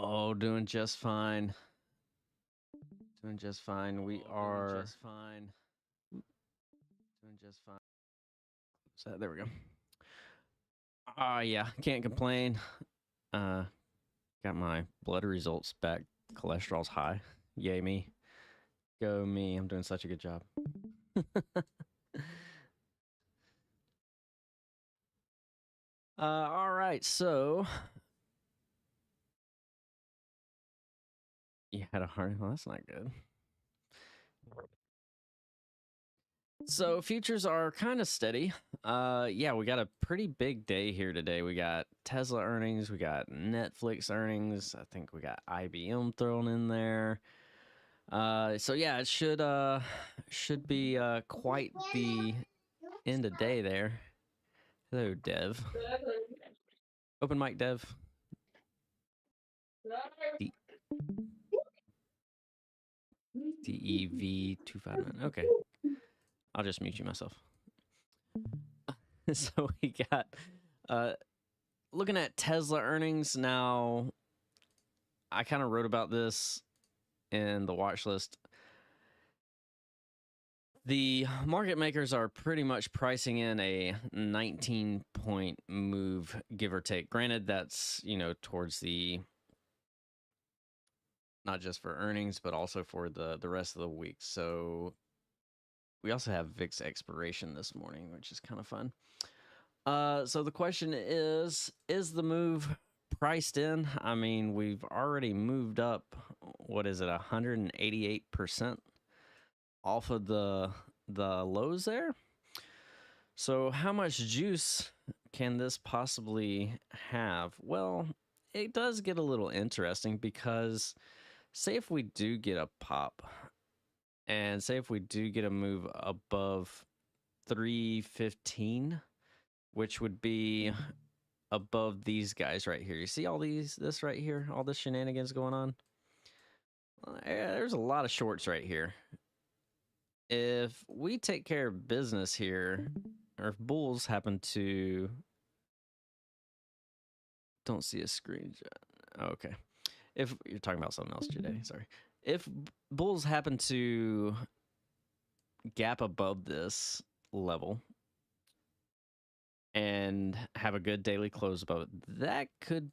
Oh, doing just fine. Doing just fine. We are doing just fine. Doing just fine. So there we go. Yeah, can't complain. Got my blood results back. Cholesterol's high. Yay me. Go me. I'm doing such a good job. All right. So you had a heart. Well, that's not good. So futures are kind of steady. Yeah, we got a pretty big day here today. We got Tesla earnings, we got Netflix earnings. I think we got IBM thrown in there. So yeah, it should be quite the end of day there. Hello, Dev. Open mic, Dev. DEV259. Okay, I'll just mute you myself. So we got looking at Tesla earnings now. I kind of wrote about this in the watch list. The market makers are pretty much pricing in a 19-point move, give or take. Granted, that's, towards the, not just for earnings, but also for the rest of the week. So we also have VIX expiration this morning, which is kind of fun. So the question is the move priced in? I mean, we've already moved up, what is it, 188% off of the lows there. So how much juice can this possibly have? Well, it does get a little interesting because say if we do get a pop and say if we do get a move above 315, which would be above these guys right here. You see all this right here, all this shenanigans going on? There's a lot of shorts right here. If we take care of business here, or if bulls happen to... Don't see a screenshot. Okay. If you're talking about something else today, sorry. If bulls happen to gap above this level and have a good daily close above it, that could,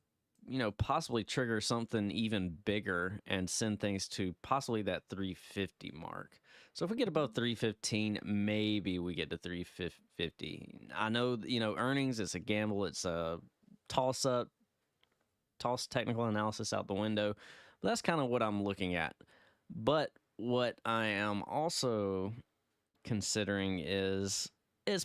possibly trigger something even bigger and send things to possibly that 350 mark. So if we get above 315, maybe we get to 350. I know, earnings, it's a gamble. It's a toss up, toss technical analysis out the window. But that's kind of what I'm looking at. But what I am also considering is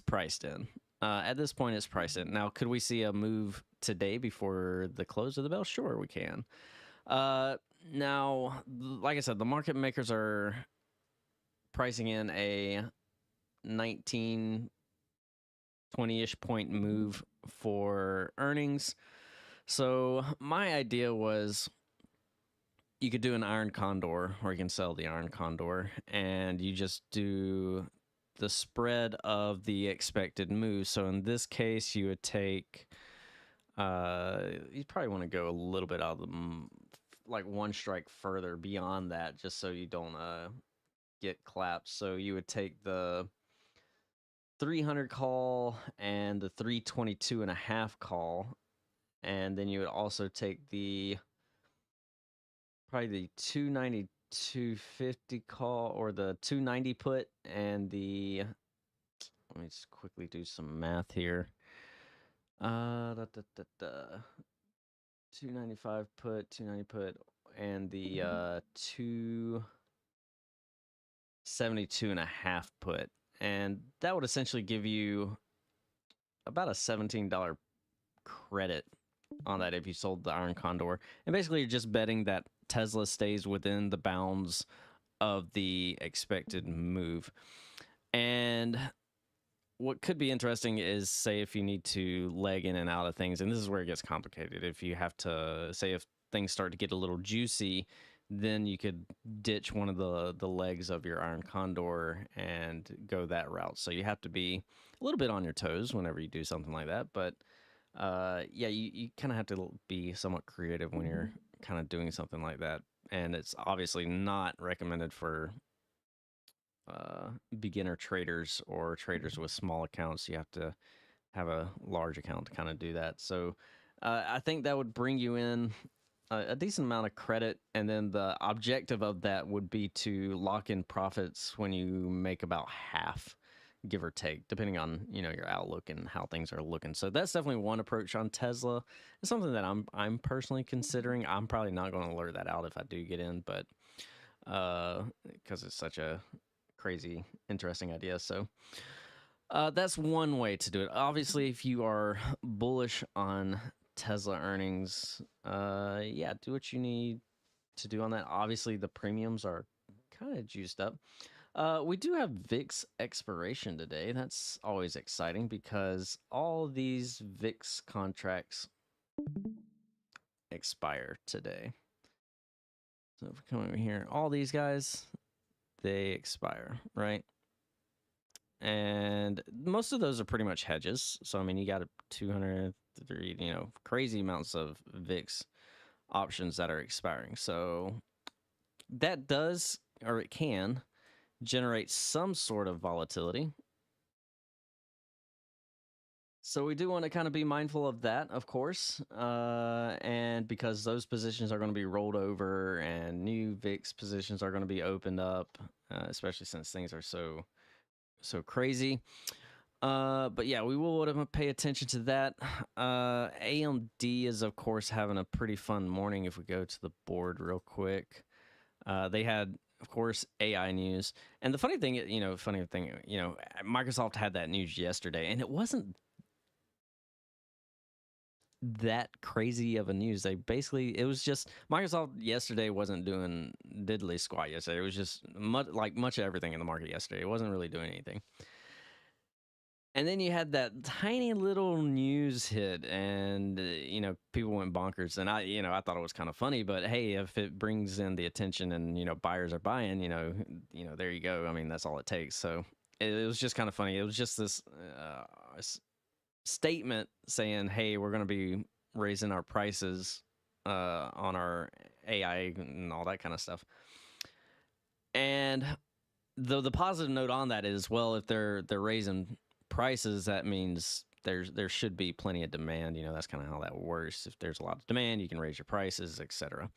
priced in. At this point, it's priced in. Now, could we see a move today before the close of the bell? Sure, we can. Now, like I said, the market makers are pricing in a 19, 20-ish point move for earnings. So my idea was you could do an iron condor, or you can sell the iron condor, and you just do the spread of the expected move. So in this case, you would take, you probably want to go a little bit out of the, like one strike further beyond that, just so you don't get clapped. So you would take the 300 call and the 322.5 call, and then you would also take probably the 250 call, or the 290 put, and the, let me just quickly do some math here. 295 put, 290 put, and the 272.5 put. And that would essentially give you about a $17 credit on that if you sold the iron condor. And basically, you're just betting that Tesla stays within the bounds of the expected move. And what could be interesting is, say, if you need to leg in and out of things, and this is where it gets complicated. If you have to, say, if things start to get a little juicy, then you could ditch one of the legs of your iron condor and go that route. So you have to be a little bit on your toes whenever you do something like that. But yeah, you kind of have to be somewhat creative when you're kind of doing something like that. And it's obviously not recommended for beginner traders or traders with small accounts. You have to have a large account to kind of do that. So I think that would bring you in a decent amount of credit, and then the objective of that would be to lock in profits when you make about half, give or take, depending on your outlook and how things are looking. So that's definitely one approach on Tesla. It's something that I'm personally considering. I'm probably not going to lure that out if I do get in, but because it's such a crazy, interesting idea. So that's one way to do it. Obviously, if you are bullish on Tesla earnings, yeah, do what you need to do on that. Obviously, the premiums are kind of juiced up. We do have VIX expiration today. That's always exciting because all these VIX contracts expire today. So if we come over here, all these guys, they expire, right? And most of those are pretty much hedges. So, I mean, you got 203, crazy amounts of VIX options that are expiring. So that does, or it can, generate some sort of volatility. So we do want to kind of be mindful of that, of course, and because those positions are going to be rolled over and new VIX positions are going to be opened up, especially since things are so crazy. But yeah, we will want to pay attention to that. AMD is, of course, having a pretty fun morning. If we go to the board real quick, they had, of course, AI news. And the funny thing, Microsoft had that news yesterday, and it wasn't that crazy of a news. It was just Microsoft yesterday wasn't doing diddly squat yesterday. It was just much of everything in the market yesterday. It wasn't really doing anything. And then you had that tiny little news hit, and people went bonkers. And I thought it was kind of funny, but hey, if it brings in the attention and buyers are buying, there you go. I mean, that's all it takes. So it was just kind of funny. It was just this statement saying, "Hey, we're going to be raising our prices on our AI and all that kind of stuff." And the positive note on that is, well, if they're raising prices, that means there should be plenty of demand. That's kind of how that works. If there's a lot of demand, you can raise your prices, etc.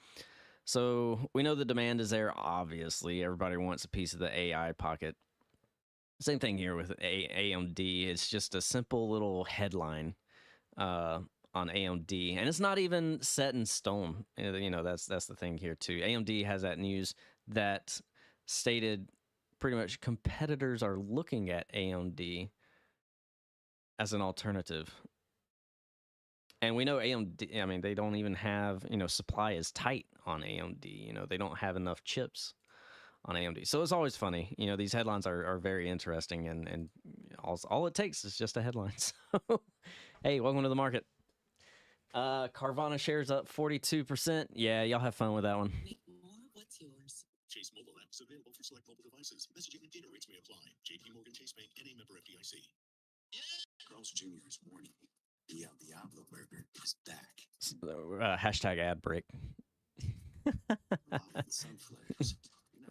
So we know the demand is there. Obviously, everybody wants a piece of the AI pocket. Same thing here with AMD. It's just a simple little headline on AMD, and it's not even set in stone. That's the thing here too. AMD has that news that stated pretty much competitors are looking at AMD as an alternative. And we know AMD, I mean, they don't even have, supply is tight on AMD. They don't have enough chips on AMD. So it's always funny. These headlines are very interesting, and all it takes is just a headline. So, hey, welcome to the market. Carvana shares up 42%. Yeah, y'all have fun with that one. What's yours? Chase mobile app is available for select mobile devices. Messaging and data rates may apply. JP Morgan Chase Bank and a member FDIC. Yeah. Carl's Jr.'s warning. The El Diablo burger is back. Hashtag ad break.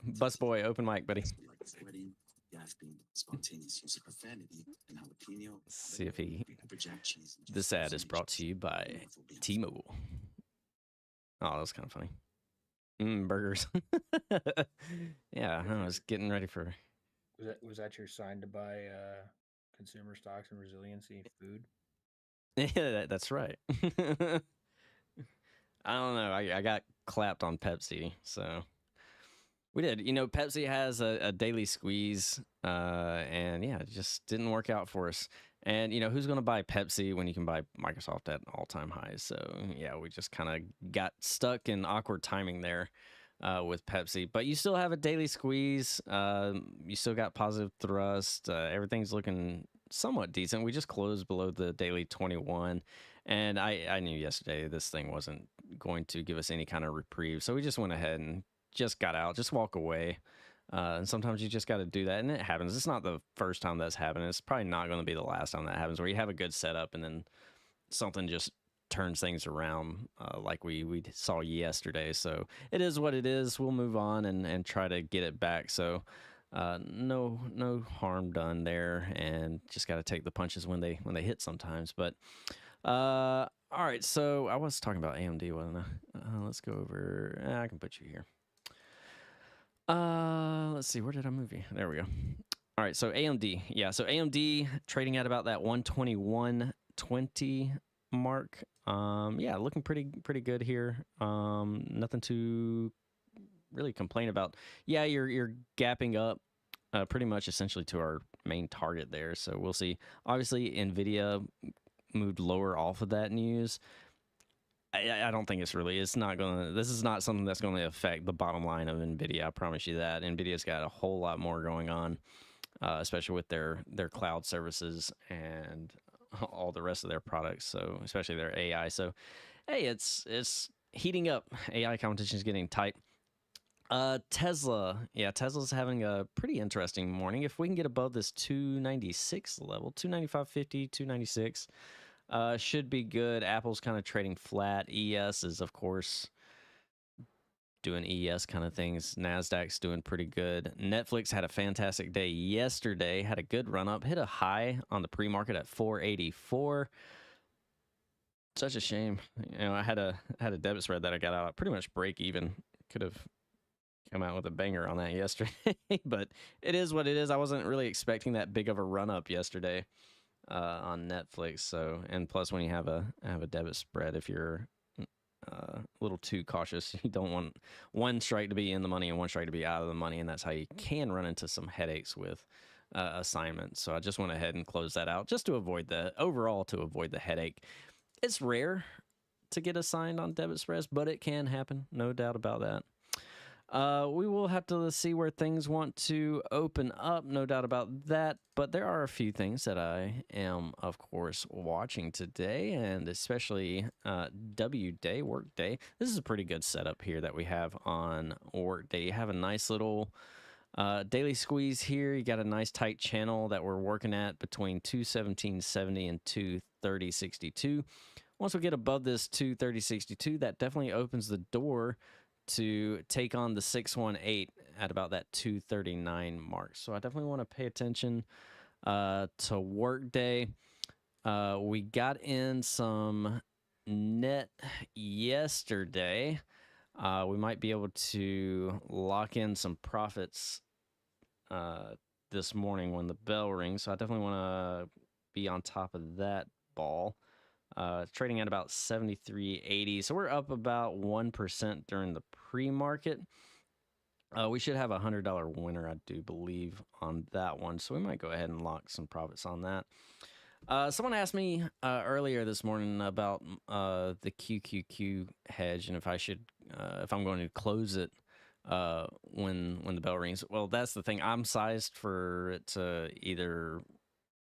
Bus boy, open mic, buddy. Spontaneous use of profanity and jalapeno. See if he. This ad is brought to you by T-Mobile. Oh, that was kind of funny. Burgers. Yeah, I was getting ready for. Was that your sign to buy consumer stocks and resiliency food? Yeah, that's right. I don't know. I got clapped on Pepsi, so we did. Pepsi has a daily squeeze, and yeah, it just didn't work out for us. And who's going to buy Pepsi when you can buy Microsoft at all-time highs? So yeah, we just kind of got stuck in awkward timing there with Pepsi. But you still have a daily squeeze. You still got positive thrust. Everything's looking somewhat decent. We just closed below the daily 21, and I knew yesterday this thing wasn't going to give us any kind of reprieve. So we just went ahead and just got out, just walk away. And sometimes you just got to do that, and it happens. It's not the first time that's happened. It's probably not going to be the last time that happens, where you have a good setup and then something just turns things around like we saw yesterday. So it is what it is. We'll move on and try to get it back. So no harm done there, and just got to take the punches when they hit sometimes. But all right, so I was talking about AMD, wasn't I? Let's go over. I can put you here. Let's see, where did I move you? There we go. All right, so AMD, yeah, so AMD trading at about that 121.20 mark. Yeah, looking pretty good here. Nothing to really complain about. Yeah, you're gapping up pretty much essentially to our main target there. So we'll see. Obviously, Nvidia moved lower off of that news. I don't think it's not gonna. This is not something that's going to affect the bottom line of Nvidia. I promise you that. Nvidia's got a whole lot more going on, especially with their cloud services and all the rest of their products. So especially their AI. So hey, it's heating up. AI competition is getting tight. Tesla, yeah, Tesla's having a pretty interesting morning. If we can get above this 296 level, 295.50, 296. Should be good. Apple's kind of trading flat. ES is, of course, doing ES kind of things. NASDAQ's doing pretty good. Netflix had a fantastic day yesterday. Had a good run up. Hit a high on the pre-market at 484. Such a shame. You know, I had a debit spread that I got out at pretty much break even. Could have come out with a banger on that yesterday, but it is what it is. I wasn't really expecting that big of a run up yesterday on Netflix. So, and plus when you have a debit spread, if you're a little too cautious, you don't want one strike to be in the money and one strike to be out of the money, and that's how you can run into some headaches with assignments. So I just went ahead and closed that out just to avoid the headache. It's rare to get assigned on debit spreads, but it can happen, no doubt about that. We will have to see where things want to open up, no doubt about that. But there are a few things that I am, of course, watching today, and especially W Day, Work Day. This is a pretty good setup here that we have on Work Day. You have a nice little daily squeeze here. You got a nice tight channel that we're working at between 217.70 and 230.62. Once we get above this 230.62, that definitely opens the door to take on the 618 at about that 239 mark. So I definitely want to pay attention to Workday. We got in some net yesterday. We might be able to lock in some profits this morning when the bell rings. So I definitely want to be on top of that ball. Trading at about 73.80, so we're up about 1% during the pre-market. We should have a $100 winner, I do believe, on that one, so we might go ahead and lock some profits on that. Someone asked me earlier this morning about the QQQ hedge and if I'm going to close it when the bell rings. Well, that's the thing. I'm sized for it to either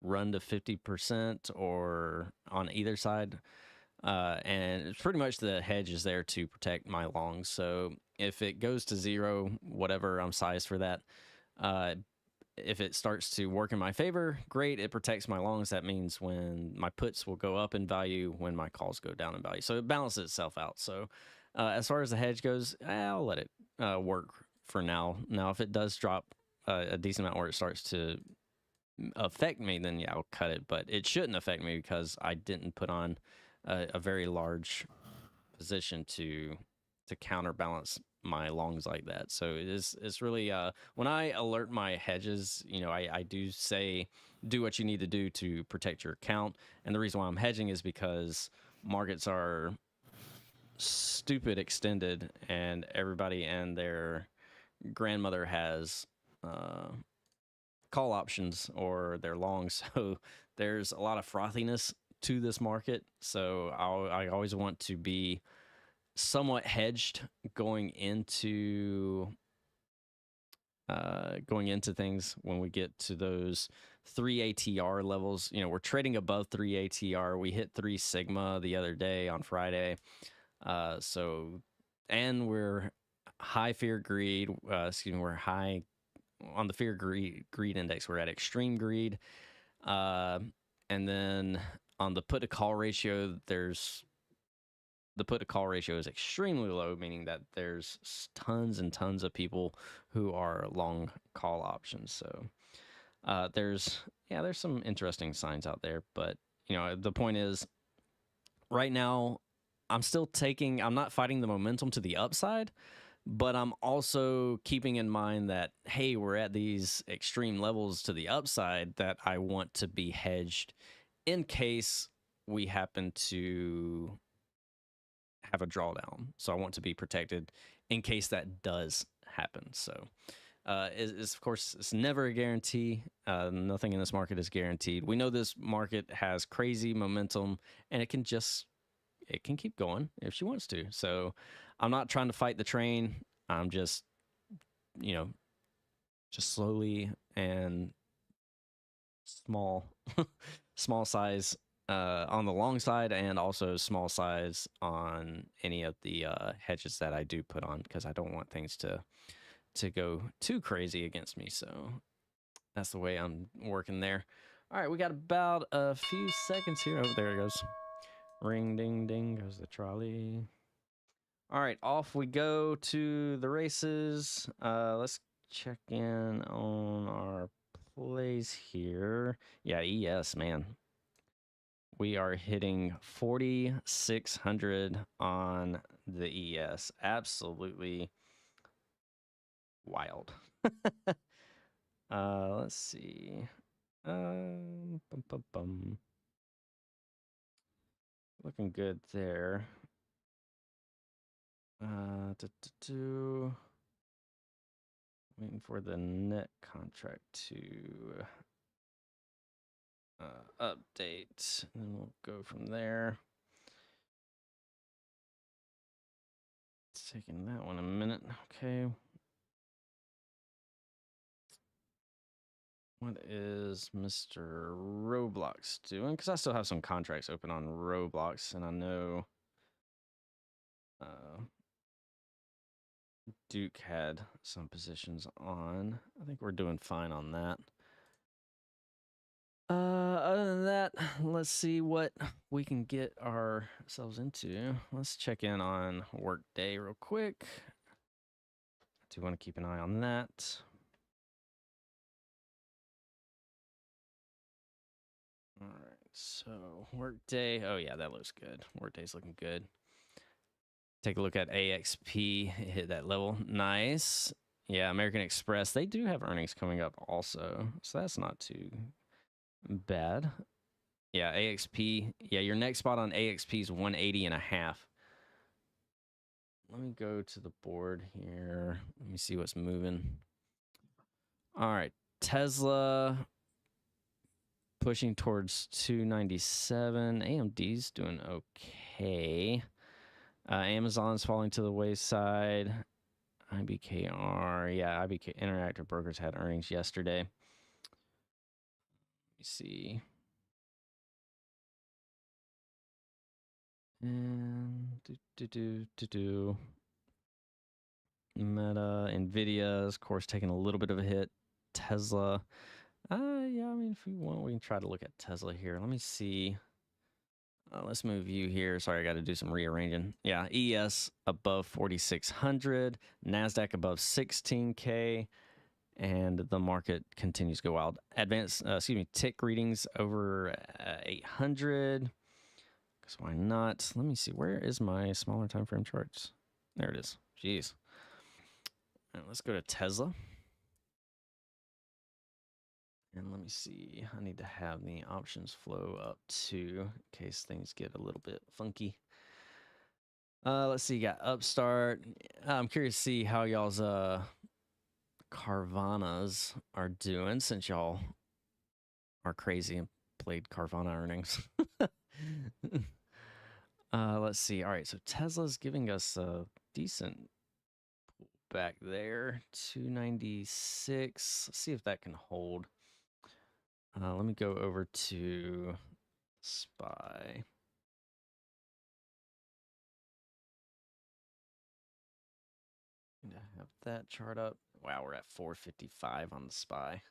run to 50% or on either side, and it's pretty much the hedge is there to protect my longs. So if it goes to zero, whatever, I'm sized for that. If it starts to work in my favor, great, it protects my longs. That means when my puts will go up in value, when my calls go down in value, so it balances itself out. So as far as the hedge goes, I'll let it work for now. If it does drop a decent amount where it starts to affect me, then yeah, I'll cut it, but it shouldn't affect me because I didn't put on a very large position to counterbalance my longs like that. So it's really when I alert my hedges, you know, I do say do what you need to do to protect your account. And the reason why I'm hedging is because markets are stupid extended, and everybody and their grandmother has call options or their longs. So there's a lot of frothiness to this market. So I always want to be somewhat hedged going into things when we get to those 3 ATR levels. You know, we're trading above 3 ATR. We hit 3 Sigma the other day on Friday. And we're high fear greed. We're high on the fear greed index. We're at extreme greed. And then on the put to call ratio, there's the put to call ratio is extremely low, meaning that there's tons and tons of people who are long call options. So there's some interesting signs out there, but the point is, right now I'm not fighting the momentum to the upside, but I'm also keeping in mind that, hey, we're at these extreme levels to the upside that I want to be hedged in case we happen to have a drawdown. So I want to be protected in case that does happen. So of course, it's never a guarantee. Nothing in this market is guaranteed. We know this market has crazy momentum, and it can keep going if she wants to. So I'm not trying to fight the train. I'm just, just slowly and small, small size on the long side, and also small size on any of the hedges that I do put on, because I don't want things to go too crazy against me. So that's the way I'm working there. All right, we got about a few seconds here. Oh, there it goes. Ring, ding, ding goes the trolley. All right, off we go to the races. Let's check in on our plays here. Yeah, ES, man. We are hitting 4,600 on the ES. Absolutely wild. Let's see. Bum, bum, bum. Looking good there. Waiting for the net contract to update, and then we'll go from there. It's taking that one a minute. Okay. What is Mr. Roblox doing? Because I still have some contracts open on Roblox, and I know Duke had some positions on. I think we're doing fine on that. Other than that, let's see what we can get ourselves into. Let's check in on Workday real quick. I do want to keep an eye on that. All right, so Workday. Oh yeah, that looks good. Workday's looking good. Take a look at AXP. Hit that level. Nice. Yeah, American Express. They do have earnings coming up also, so that's not too bad. Yeah, AXP. Yeah, your next spot on AXP is 180.5. Let me go to the board here. Let me see what's moving. All right, Tesla pushing towards 297. AMD's doing okay. Amazon's falling to the wayside. IBKR. Yeah, IBK Interactive Brokers had earnings yesterday. Let me see. And Meta, Nvidia is, of course, taking a little bit of a hit. Tesla. Yeah, I mean, if we want, we can try to look at Tesla here. Let me see. Let's move you here. Sorry, I got to do some rearranging. Yeah, ES above 4,600, NASDAQ above 16K, and the market continues to go wild. Tick readings over 800. Because why not? Let me see. Where is my smaller time frame charts? There it is. Jeez. All right, let's go to Tesla. And let me see. I need to have the options flow up too, in case things get a little bit funky. Let's see. You got Upstart. I'm curious to see how y'all's Carvanas are doing, since y'all are crazy and played Carvana earnings. Let's see. All right, so Tesla's giving us a decent back there, 296. Let's see if that can hold. Let me go over to SPY. Need to have that chart up. Wow, we're at 455 on the SPY.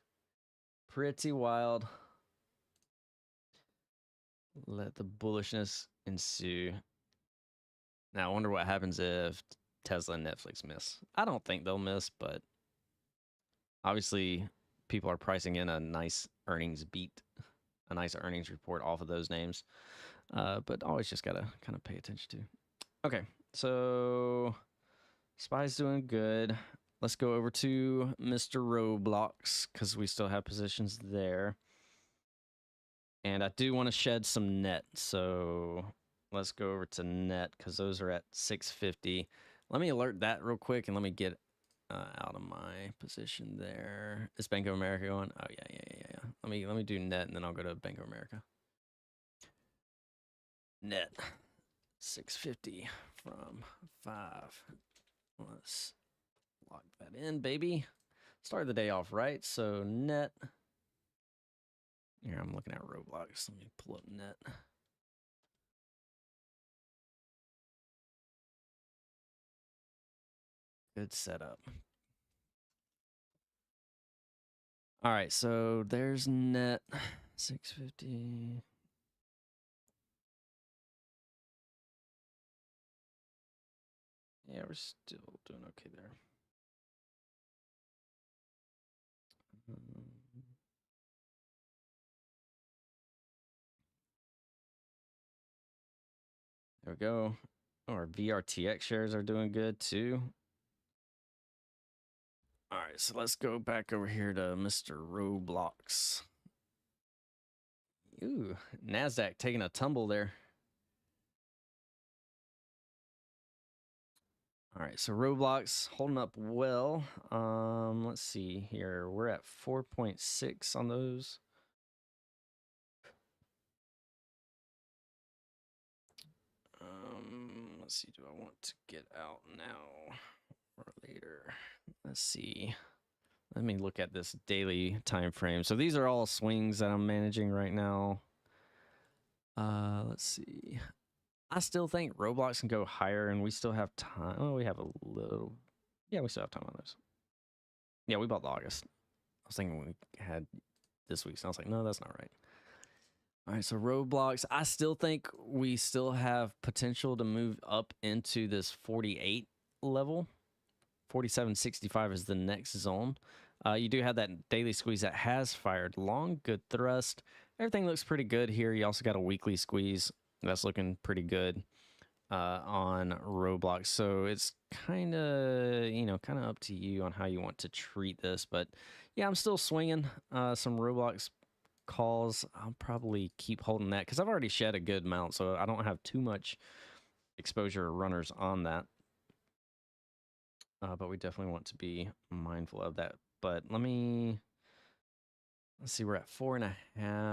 Pretty wild. Let the bullishness ensue. Now I wonder what happens if Tesla and Netflix miss. I don't think they'll miss, but obviously people are pricing in a nice earnings beat, a nice earnings report off of those names. But always just gotta kind of pay attention to. Okay, so Spy's doing good. Let's go over to Mr. Roblox because we still have positions there. And I do want to shed some net, so let's go over to net because those are at 650. Let me alert that real quick and let me get out of my position there. Is Bank of America going? Oh yeah. Let me do net and then I'll go to Bank of America. Net 650 from 5. Let's lock that in, baby. Start the day off right. So net. Here I'm looking at Roblox. Let me pull up net. Good setup. All right, so there's net 650. Yeah, we're still doing okay there. There we go. Our VRTX shares are doing good too. All right, so let's go back over here to Mr. Roblox. Ooh, NASDAQ taking a tumble there. All right, so Roblox holding up well. Let's see here. We're at 4.6 on those. Let's see. Do I want to get out now or later? Let's see. Let me look at this daily time frame. So these are all swings that I'm managing right now. Let's see. I still think Roblox can go higher, and we still have time. Oh, we have a little. Yeah, we still have time on those. Yeah, we bought the August. I was thinking we had this week's. And I was like, no, that's not right. All right, so Roblox. I still think we still have potential to move up into this 48 level. 47.65 is the next zone. You do have that daily squeeze that has fired long. Good thrust. Everything looks pretty good here. You also got a weekly squeeze that's looking pretty good on Roblox. So it's kind of up to you on how you want to treat this. But yeah, I'm still swinging some Roblox calls. I'll probably keep holding that because I've already shed a good amount, so I don't have too much exposure runners on that. But we definitely want to be mindful of that. But let's see, we're at 4.5.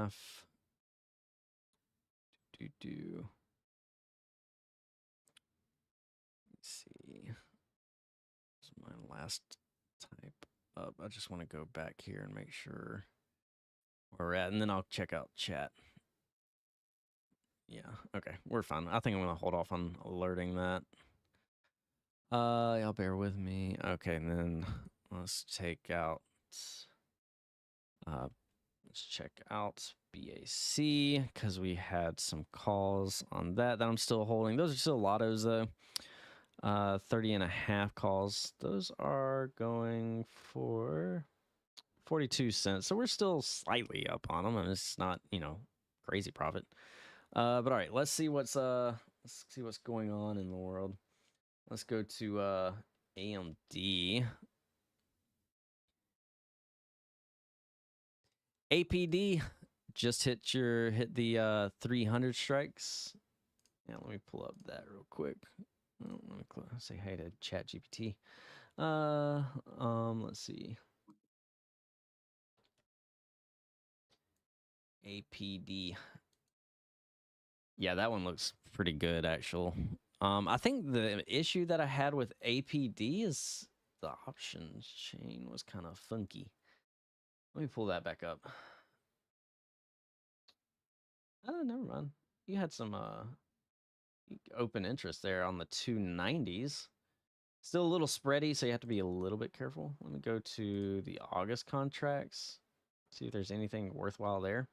Let's see. This is my last type up. I just want to go back here and make sure where we're at, and then I'll check out chat. Yeah, okay, we're fine. I think I'm going to hold off on alerting that. Y'all bear with me. Okay, and then let's take out let's check out BAC because we had some calls on that I'm still holding. Those are still lottos though. 30.5 calls. Those are going for 42 cents. So we're still slightly up on them, and it's not, crazy profit. But all right, let's see what's going on in the world. Let's go to AMD. APD just hit the 300 strikes. Yeah, let me pull up that real quick. Let me say hi to ChatGPT. Let's see. APD. Yeah, that one looks pretty good, actual. I think the issue that I had with APD is the options chain was kind of funky. Let me pull that back up. Oh, never mind. You had some open interest there on the 290s. Still a little spready, so you have to be a little bit careful. Let me go to the August contracts, see if there's anything worthwhile there.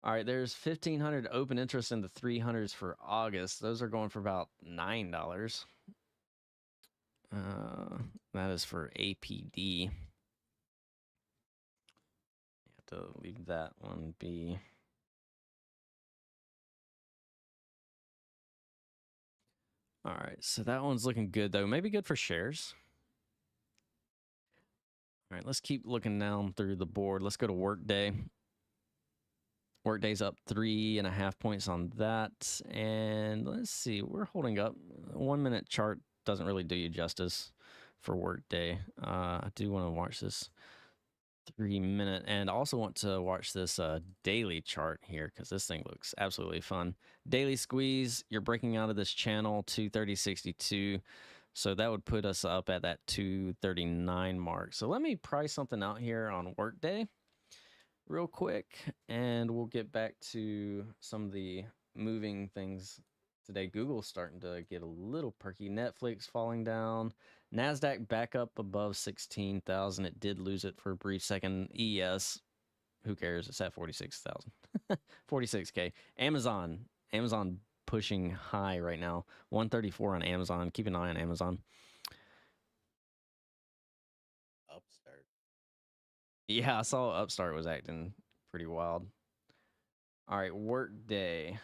All right, there's 1,500 open interest in the 300s for August. Those are going for about $9. That is for APD. You have to leave that one be. All right, so that one's looking good though. Maybe good for shares. All right, let's keep looking down through the board. Let's go to Workday. Workday's up 3.5 points on that. And let's see, we're holding up. 1 minute chart doesn't really do you justice for Workday. I do want to watch this 3 minute and also want to watch this daily chart here because this thing looks absolutely fun. Daily squeeze, you're breaking out of this channel 230.62. So that would put us up at that 239 mark. So let me price something out here on Workday real quick, and we'll get back to some of the moving things today. Google's starting to get a little perky. Netflix falling down. NASDAQ back up above 16,000. It did lose it for a brief second. ES, who cares? It's at 46,000. 46K. Amazon pushing high right now. 134 on Amazon. Keep an eye on Amazon. Upstart. Yeah, I saw Upstart was acting pretty wild. All right, Workday.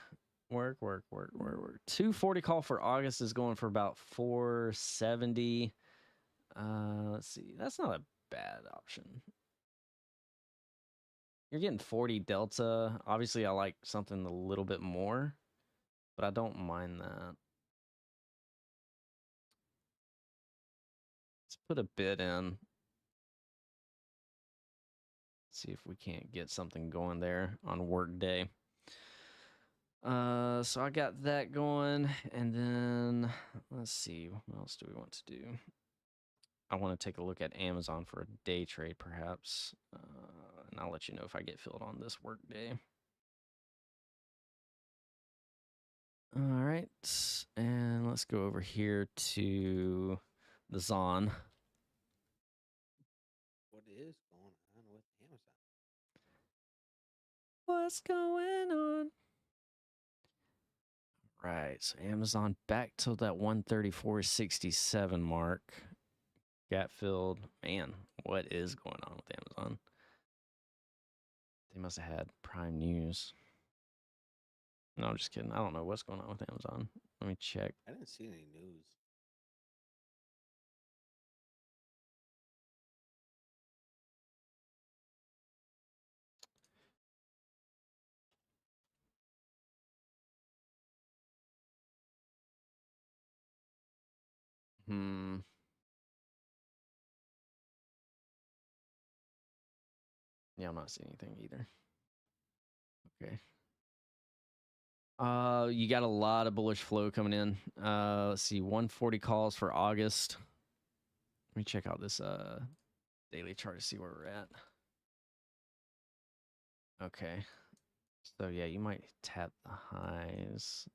Work. 240 call for August is going for about 470. Let's see. That's not a bad option. You're getting 40 delta. Obviously, I like something a little bit more, but I don't mind that. Let's put a bid in. See if we can't get something going there on Workday. So I got that going, and then let's see, what else do we want to do? I want to take a look at Amazon for a day trade, perhaps, and I'll let you know if I get filled on this Workday. All right, and let's go over here to the Zon. What is going on with Amazon? What's going on? Right, so Amazon back to that 134.67 mark. Got filled. Man, what is going on with Amazon? They must have had Prime News. No, I'm just kidding. I don't know what's going on with Amazon. Let me check. I didn't see any news. Yeah, I'm not seeing anything either. Okay. You got a lot of bullish flow coming in. Let's see, 140 calls for August. Let me check out this daily chart to see where we're at. Okay. So yeah, you might tap the highs.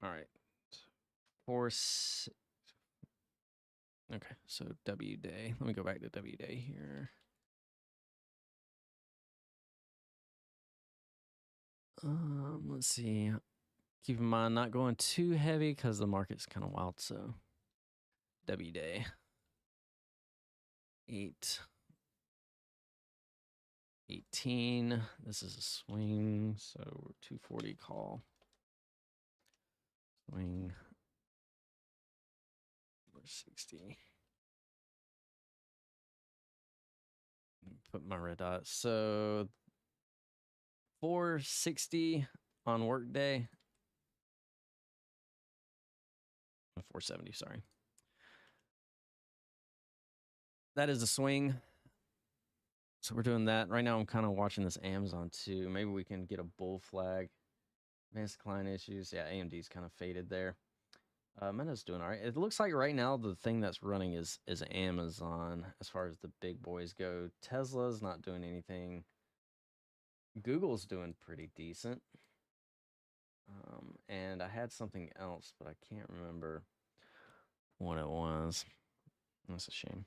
All right. Okay, so W day. Let me go back to W day here. Let's see. Keep in mind not going too heavy because the market's kind of wild. So W day 8:18. This is a swing, so we're 240 call. Swing 460. Put my red dot. So 460 on Workday. 470, sorry. That is a swing. So we're doing that. Right now I'm kind of watching this Amazon too. Maybe we can get a bull flag. Advanced client issues. Yeah, AMD's kind of faded there. Meta's doing all right. It looks like right now the thing that's running is Amazon as far as the big boys go. Tesla's not doing anything. Google's doing pretty decent. And I had something else, but I can't remember what it was. That's a shame.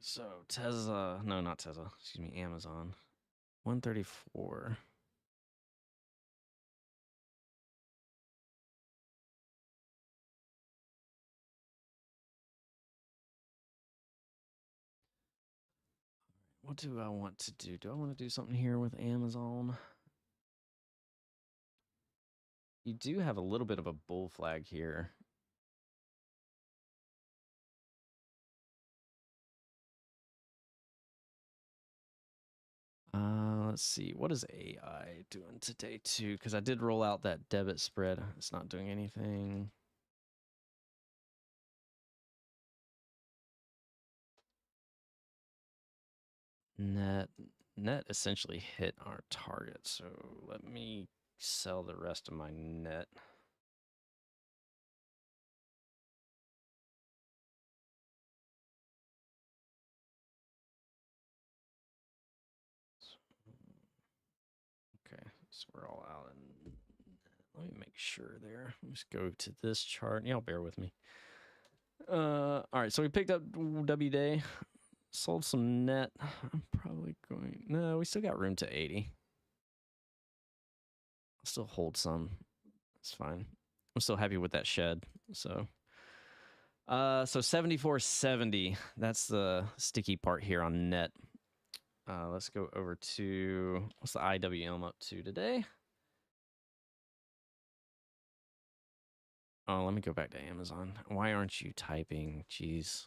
So Tesla, no, not Tesla. Excuse me, Amazon, 134. What do I want to do? Do I want to do something here with Amazon? You do have a little bit of a bull flag here. Let's see. What is AI doing today too? Because I did roll out that debit spread. It's not doing anything. Net essentially hit our target. So let me sell the rest of my net. Okay, so we're all out. And let me make sure there. Let's go to this chart. Y'all bear with me. All right, so we picked up W Day, sold some net. I'm probably going. No, we still got room to 80. I'll still hold some. It's fine. I'm still happy with that shed. So 74.70. That's the sticky part here on net. Let's go over to what's the IWM up to today? Oh, let me go back to Amazon. Why aren't you typing? Jeez.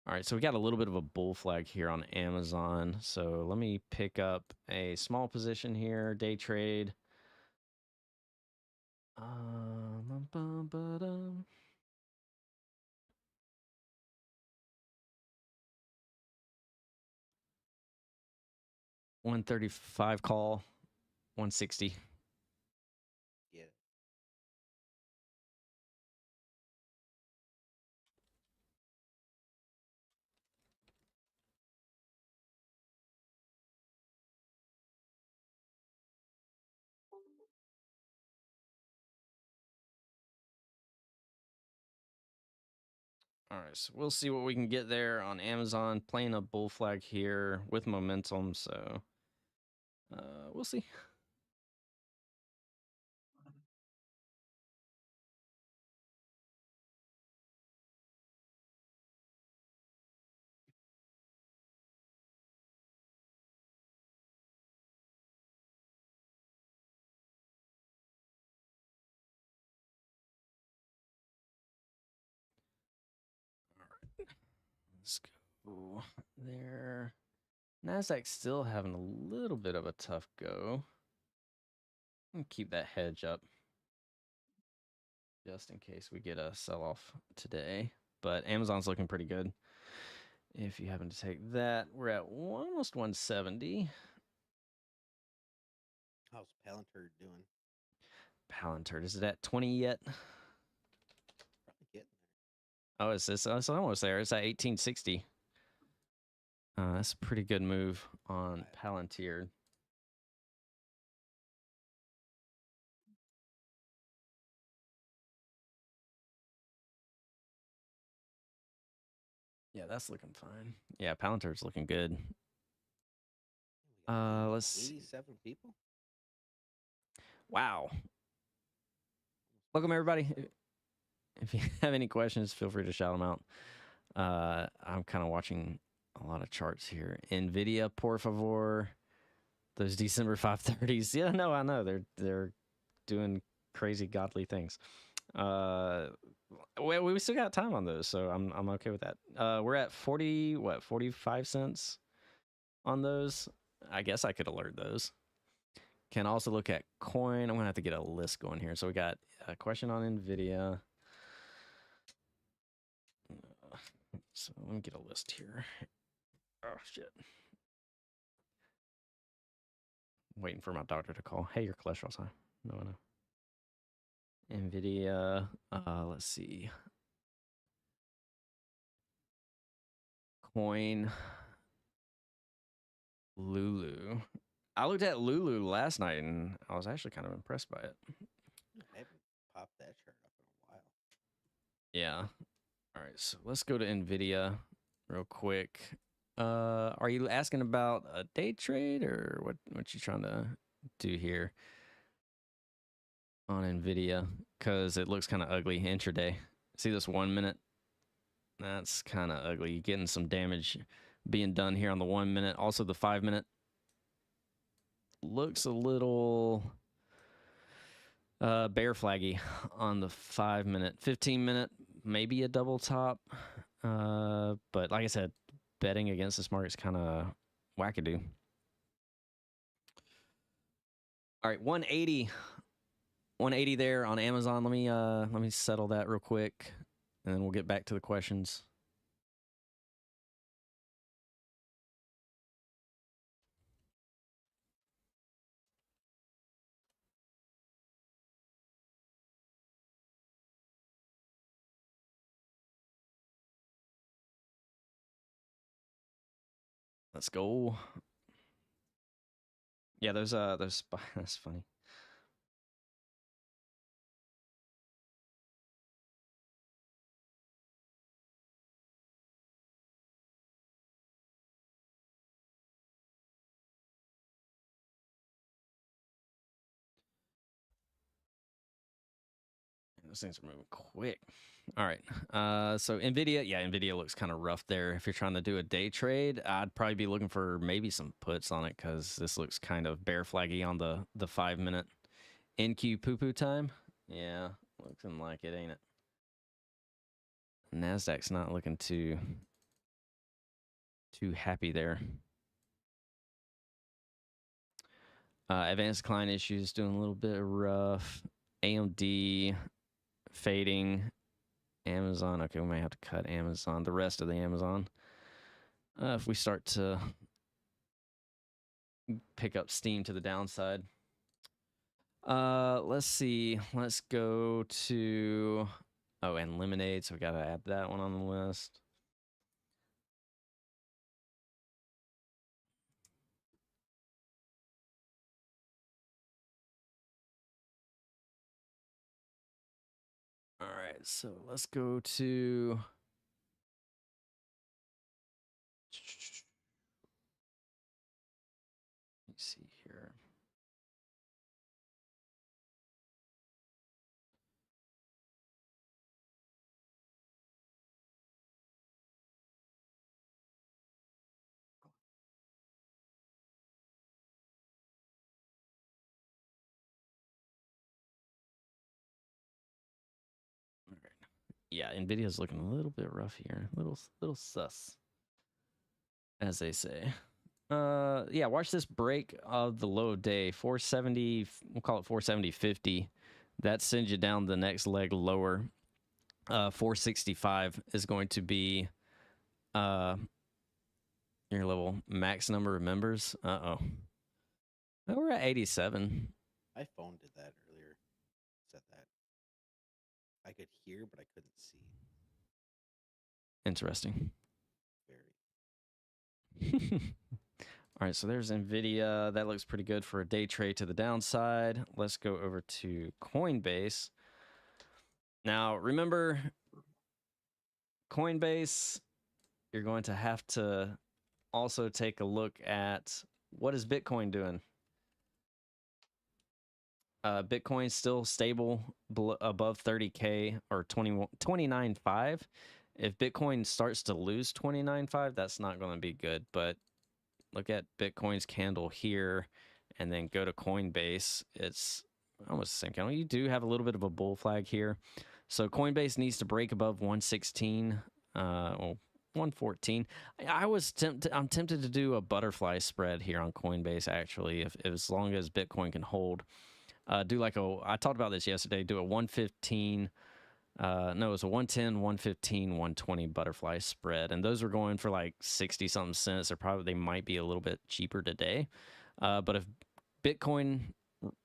All right, so we got a little bit of a bull flag here on Amazon. So let me pick up a small position here, day trade. 135 call, 160. Yeah. All right, so we'll see what we can get there on Amazon. Playing a bull flag here with momentum, so we'll see. All right, let's go there. Nasdaq still having a little bit of a tough go. I'm gonna keep that hedge up just in case we get a sell-off today. But Amazon's looking pretty good. If you happen to take that, we're at almost 170. How's Palantir doing? Palantir, is it at 20 yet? Probably getting there. Oh, it's almost there. It's at 1860. That's a pretty good move on Palantir. Yeah, that's looking fine. Yeah, Palantir's looking good. Let's see. 87 people. Wow. Welcome everybody. If you have any questions, feel free to shout them out. I'm kind of watching a lot of charts here. Nvidia, por favor. Those December 530s. Yeah, no, I know they're doing crazy godly things. We still got time on those, so I'm okay with that. We're at 45 cents on those. I guess I could alert those. Can also look at coin. I'm gonna have to get a list going here. So we got a question on Nvidia. So let me get a list here. Oh shit. Waiting for my doctor to call. Hey, your cholesterol's high. No. Nvidia. Let's see. Coin. Lulu. I looked at Lulu last night and I was actually kind of impressed by it. I haven't popped that chart up in a while. Yeah. All right, so let's go to NVIDIA real quick. Are you asking about a day trade or what you trying to do here on NVIDIA? Because it looks kind of ugly intraday. See this 1 minute? That's kind of ugly. You're getting some damage being done here on the 1 minute. Also, the 5 minute looks a little bear flaggy on the 5 minute. 15 minute, maybe a double top. But like I said, betting against this market is kind of wackadoo. All right, 180 there on Amazon. Let me settle that real quick, and then we'll get back to the questions. Let's go. Yeah, those that's funny. Those things are moving quick. All right. So NVIDIA, yeah, NVIDIA looks kind of rough there. If you're trying to do a day trade, I'd probably be looking for maybe some puts on it because this looks kind of bear flaggy on the 5 minute NQ poo-poo time. Yeah, looking like it, ain't it? NASDAQ's not looking too happy there. Advanced decline issues doing a little bit rough. AMD fading. Amazon. Okay, we might have to cut Amazon. The rest of the Amazon. If we start to pick up steam to the downside. Let's see. Let's go to and Lemonade. So we gotta add that one on the list. All right, so let's go to let me see here. All right. Yeah, Nvidia's looking a little bit rough here. Little sus, as they say. Yeah, watch this break of the low of day. 470, we'll call it 470.50. That sends you down the next leg lower. 465 is going to be your level max number of members. Oh, we're at 87. My phone did that earlier. Said that. I could hear, but I couldn't see. Interesting. Very. All right, so there's NVIDIA. That looks pretty good for a day trade to the downside. Let's go over to Coinbase. Now, remember, Coinbase, you're going to have to also take a look at what is Bitcoin doing. Bitcoin's still stable above 30K or 29.5. If Bitcoin starts to lose 29.5, that's not going to be good. But look at Bitcoin's candle here and then go to Coinbase. It's almost the same candle. You do have a little bit of a bull flag here. So Coinbase needs to break above 116, well, 114. I'm tempted to do a butterfly spread here on Coinbase, actually, if as long as Bitcoin can hold. I talked about this yesterday, do a 115, no, it was a 110, 115, 120 butterfly spread. And those were going for like 60 something cents. They might be a little bit cheaper today. But if Bitcoin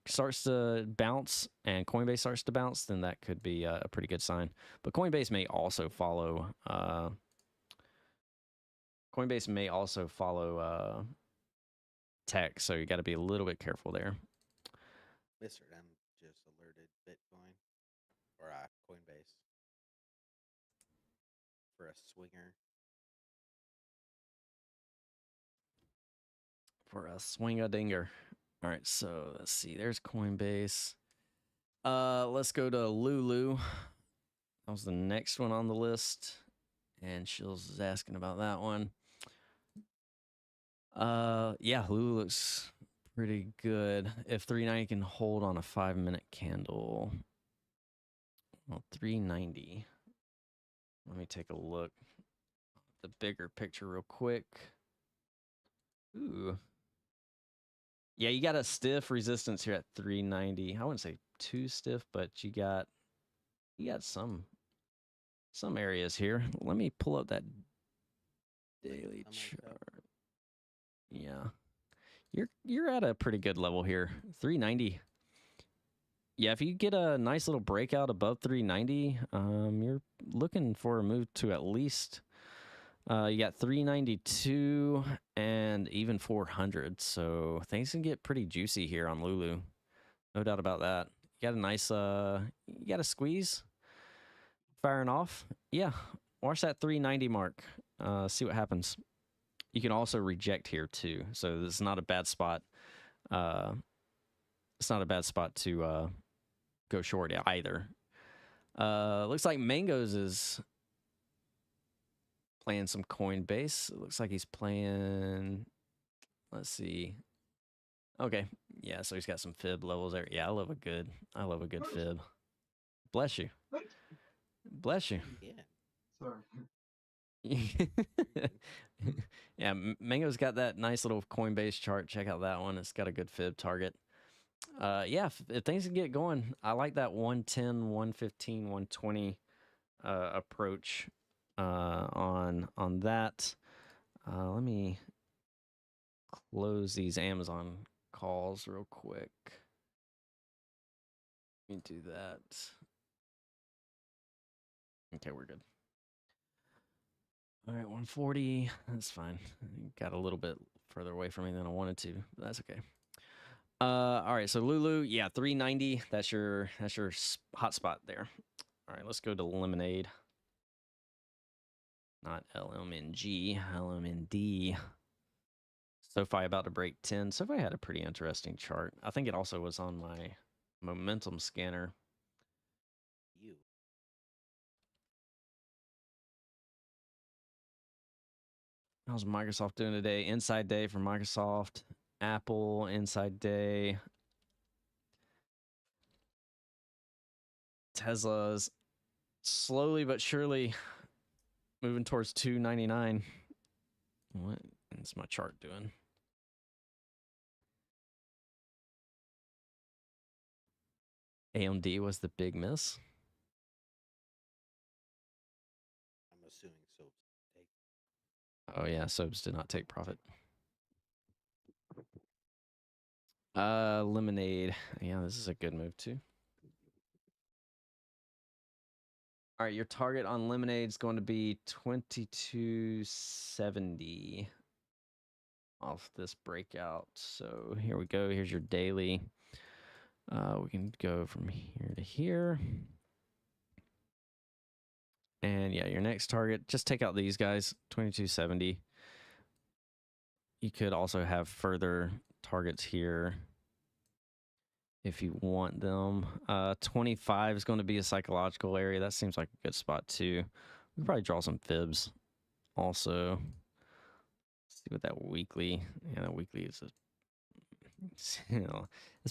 starts to bounce and Coinbase starts to bounce, then that could be a pretty good sign. But Coinbase may also follow tech, so you got to be a little bit careful there. Mr. M just alerted Bitcoin or Coinbase. for a swinger. For a swing-a-dinger. All right, so let's see. There's Coinbase. Let's go to Lulu. That was the next one on the list. And Shills is asking about that one. Yeah, Lulu looks pretty good. If 390 can hold on a 5-minute candle. Well, 390. Let me take a look at the bigger picture real quick. Ooh. Yeah, you got a stiff resistance here at 390. I wouldn't say too stiff, but you got some areas here. Let me pull up that daily chart. Yeah. You're at a pretty good level here. 390. Yeah, if you get a nice little breakout above 390, you're looking for a move to at least you got 392 and even 400. So things can get pretty juicy here on Lulu. No doubt about that. You got a nice you got a squeeze firing off. Yeah. Watch that 390 mark. See what happens. You can also reject here too. So this is not a bad spot. It's not a bad spot to go short either. Looks like Mangoes is playing some Coinbase. It looks like he's playing, let's see. Okay. Yeah, so he's got some fib levels there. Yeah, I love a good fib. Bless you. Bless you. Yeah. Sorry. Yeah, Mango's got that nice little Coinbase chart. Check out that one. It's got a good fib target. Yeah, if things can get going, I like that 110, 115, 120 approach on that. Let me close these Amazon calls real quick. Let me do that. Okay, we're good. All right, 140. That's fine. Got a little bit further away from me than I wanted to, but that's okay. All right, so Lulu, yeah, 390. That's your hot spot there. All right, let's go to Lemonade. Not LMNG, LMND. SoFi about to break 10. SoFi had a pretty interesting chart. I think it also was on my momentum scanner. How's Microsoft doing today? Inside day for Microsoft. Apple, inside day. Tesla's slowly but surely moving towards 299. What is my chart doing? AMD was the big miss. I'm assuming so. Oh yeah, Sobs did not take profit. Lemonade. Yeah, this is a good move too. All right, your target on Lemonade is going to be 2270 off this breakout. So here we go. Here's your daily. We can go from here to here. And yeah, your next target, just take out these guys, 2270. You could also have further targets here if you want them. 25 is going to be a psychological area. That seems like a good spot too. We could probably draw some fibs also. Let's see what that weekly. Yeah, that weekly is a. It's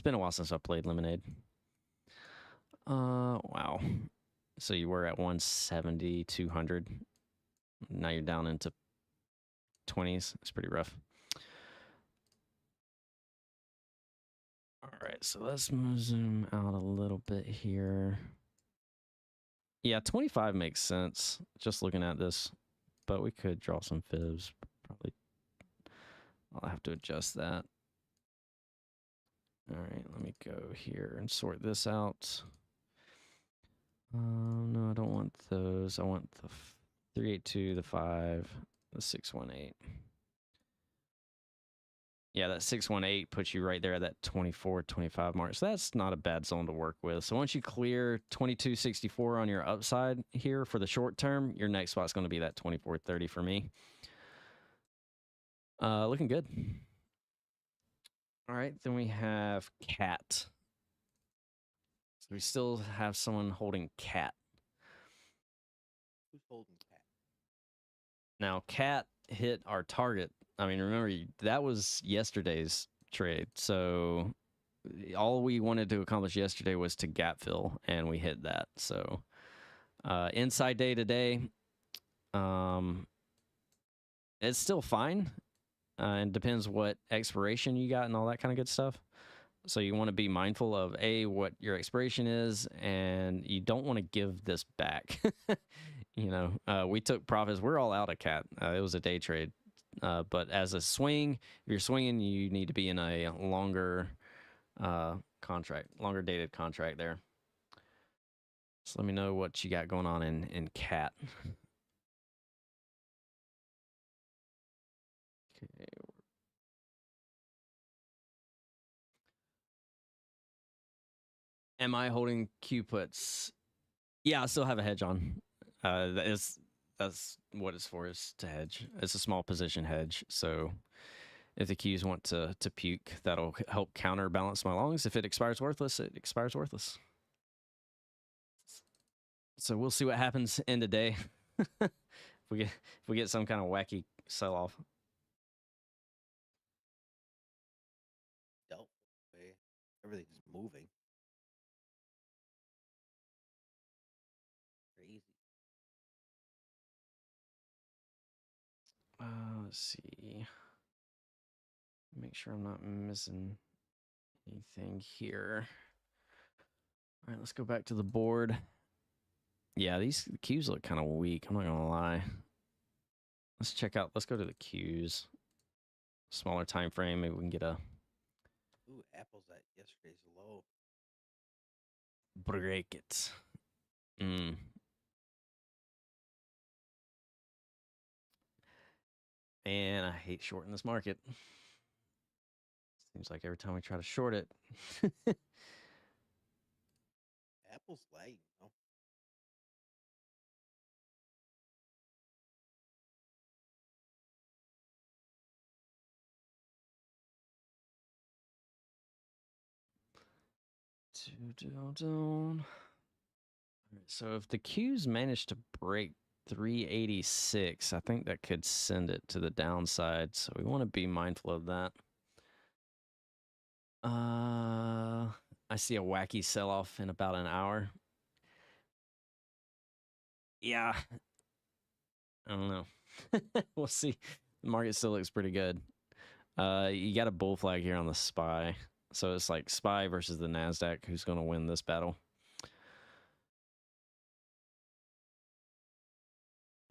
been a while since I played Lemonade. Wow. So you were at 170, 200. Now you're down into 20s. It's pretty rough. All right, so let's zoom out a little bit here. Yeah, 25 makes sense, just looking at this, but we could draw some fibs. Probably I'll have to adjust that. All right, let me go here and sort this out. No, I don't want those. I want the 382, the 5, the 618. Yeah, that 618 puts you right there at that 24, 25 mark. So that's not a bad zone to work with. So once you clear 2264 on your upside here for the short term, your next spot's going to be that 2430 for me. Looking good. All right, then we have cat. So we still have someone holding cat. Who's holding cat? Now, cat hit our target. I mean, remember, that was yesterday's trade. So all we wanted to accomplish yesterday was to gap fill, and we hit that. So inside day today, it's still fine. And depends what expiration you got and all that kind of good stuff. So you want to be mindful of what your expiration is, and you don't want to give this back. We took profits. We're all out of cat. It was a day trade, but as a swing, if you're swinging, you need to be in a longer contract, longer dated contract there. So let me know what you got going on in cat. Okay. Am I holding Q puts? Yeah, I still have a hedge on. That's what it's for, is to hedge. It's a small position hedge. So if the Qs want to puke, that'll help counterbalance my longs. If it expires worthless, it expires worthless. So we'll see what happens end of day. if we get some kind of wacky sell off. Dealt way. Everything's moving. Crazy. Let's see. Make sure I'm not missing anything here. All right, let's go back to the board. Yeah, these Qs look kind of weak. I'm not gonna lie. Let's go to the Qs. Smaller time frame. Maybe we can get a Ooh, Apple's at yesterday's low. break it. And I hate shorting this market. Seems like every time we try to short it. Apple's lagging, though. All right, so if the Qs manage to break 386, I think that could send it to the downside. So we want to be mindful of that. I see a wacky sell-off in about an hour. Yeah. I don't know. We'll see. The market still looks pretty good. You got a bull flag here on the SPY. So it's like SPY versus the NASDAQ. Who's going to win this battle?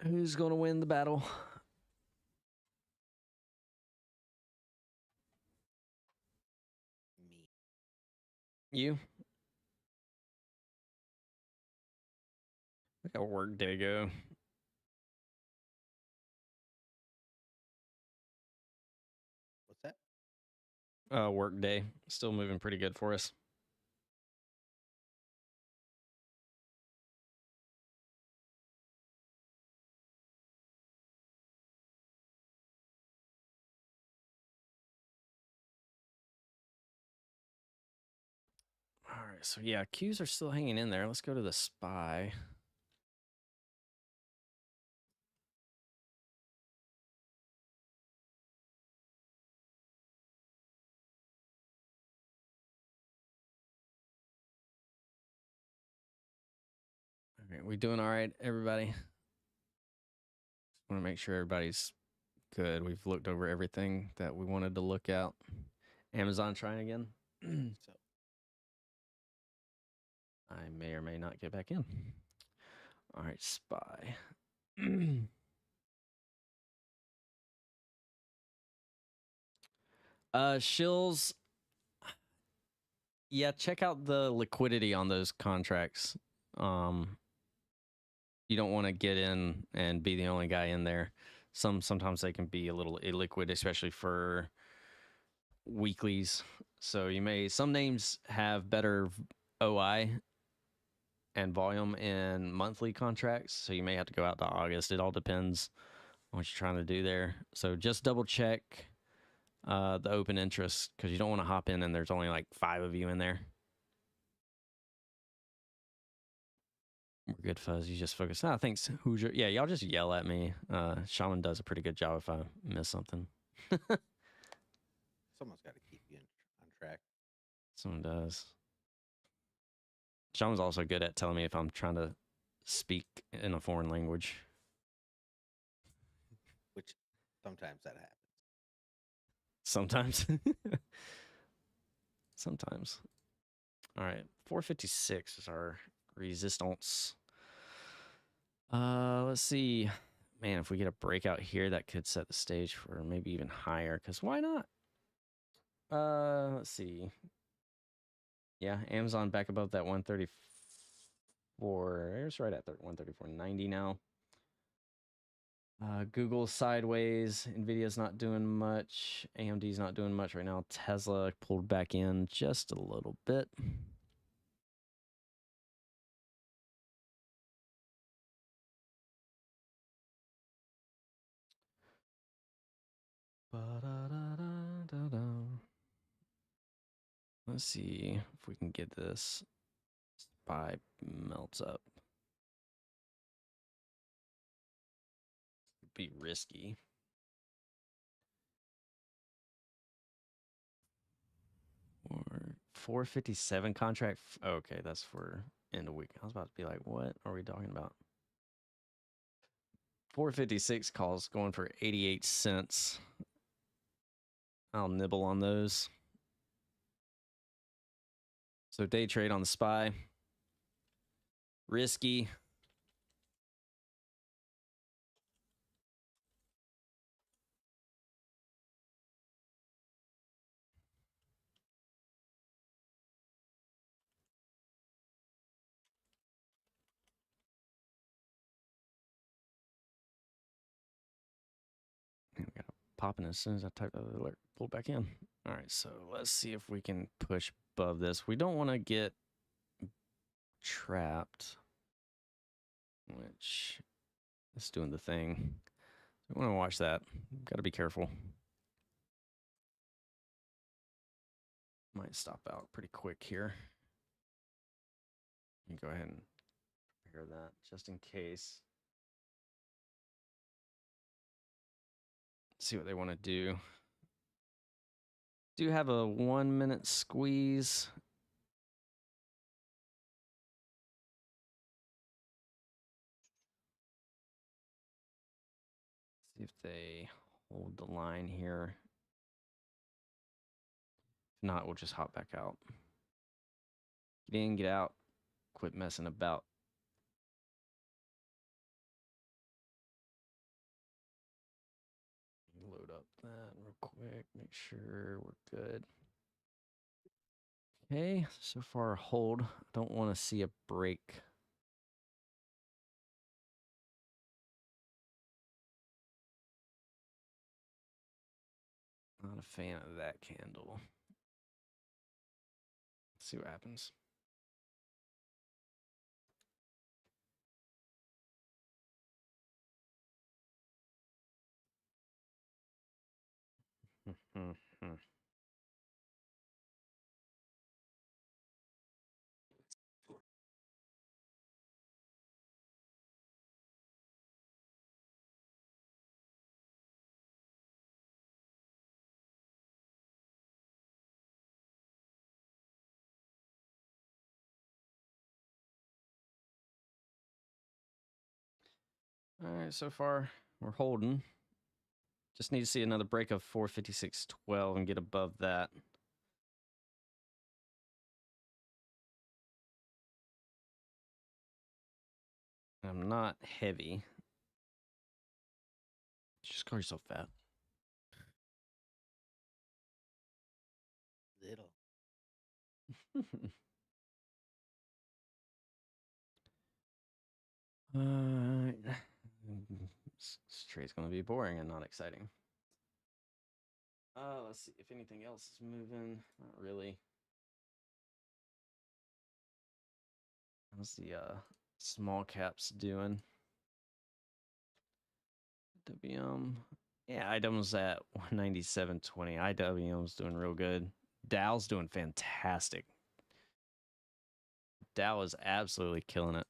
Who's going to win the battle? Me. You? I got work day to go. What's that? Work day. Still moving pretty good for us. All right, so yeah, Qs are still hanging in there. Let's go to the SPY. All right, we doing all right, everybody? Want to make sure everybody's good. We've looked over everything that we wanted to look at. Amazon trying again? So I may or may not get back in. All right, SPY. Shills. Yeah, check out the liquidity on those contracts. You don't want to get in and be the only guy in there. Sometimes they can be a little illiquid, especially for weeklies. So some names have better OI and volume in monthly contracts. So you may have to go out to August. It all depends on what you're trying to do there. So just double check the open interest, because you don't want to hop in and there's only like 5 of you in there. We're good, Fuzz. You just focus. Thanks, Hoosier. Yeah, y'all just yell at me. Shaman does a pretty good job if I miss something. Someone's got to keep you on track. Someone does. Shaman's also good at telling me if I'm trying to speak in a foreign language. Which sometimes that happens. Sometimes. Sometimes. All right. 456 is our resistance. Let's see. Man, if we get a breakout here, that could set the stage for maybe even higher, because why not? Let's see. Yeah, Amazon back above that 134. It's right at 134.90 now. Google sideways. Nvidia's not doing much. AMD's not doing much right now. Tesla pulled back in just a little bit. Let's see if we can get this SPY melts up. Be risky. Or 457 contract. Okay, that's for end of week. I was about to be like, what are we talking about? 456 calls going for 88 cents. I'll nibble on those. So day trade on the SPY. Risky. We got to pop in as soon as I type the alert. Pull back in. All right, so let's see if we can push above this. We don't want to get trapped, which is doing the thing. I want to watch that. Got to be careful. Might stop out pretty quick here. You go ahead and prepare that just in case. See what they want to do. Do have a 1 minute squeeze. See if they hold the line here. If not, we'll just hop back out. Get in, get out. Quit messing about. Load up that real quick. Make sure we're good. Okay, so far hold. I don't want to see a break. Not a fan of that candle. Let's see what happens. All right, so far we're holding. Just need to see another break of 456.12 and get above that. I'm not heavy. Just call yourself fat. Little. This trade's going to be boring and not exciting. Let's see if anything else is moving. Not really. How's the small caps doing? WM. Yeah, IWM's at 197.20. IWM's doing real good. Dow's doing fantastic. Dow is absolutely killing it.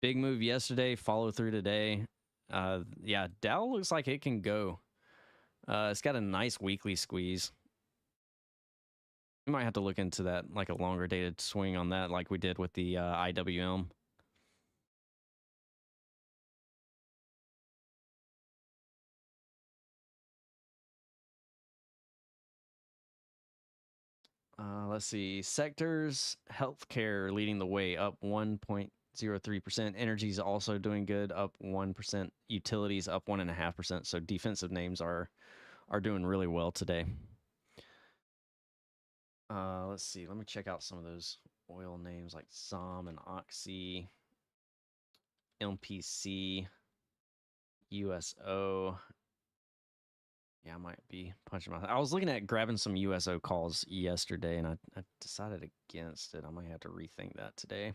Big move yesterday, follow through today. Yeah, Dow looks like it can go. It's got a nice weekly squeeze. We might have to look into that, like a longer dated swing on that, like we did with the IWM. Let's see. Sectors, healthcare leading the way, up 1.03%. Energy is also doing good, up 1%. Utilities up 1.5%. So defensive names are doing really well today. Let's see. Let me check out some of those oil names like SOM and Oxy, MPC, USO. Yeah, I might be punching my. I was looking at grabbing some USO calls yesterday, and I decided against it. I might have to rethink that today.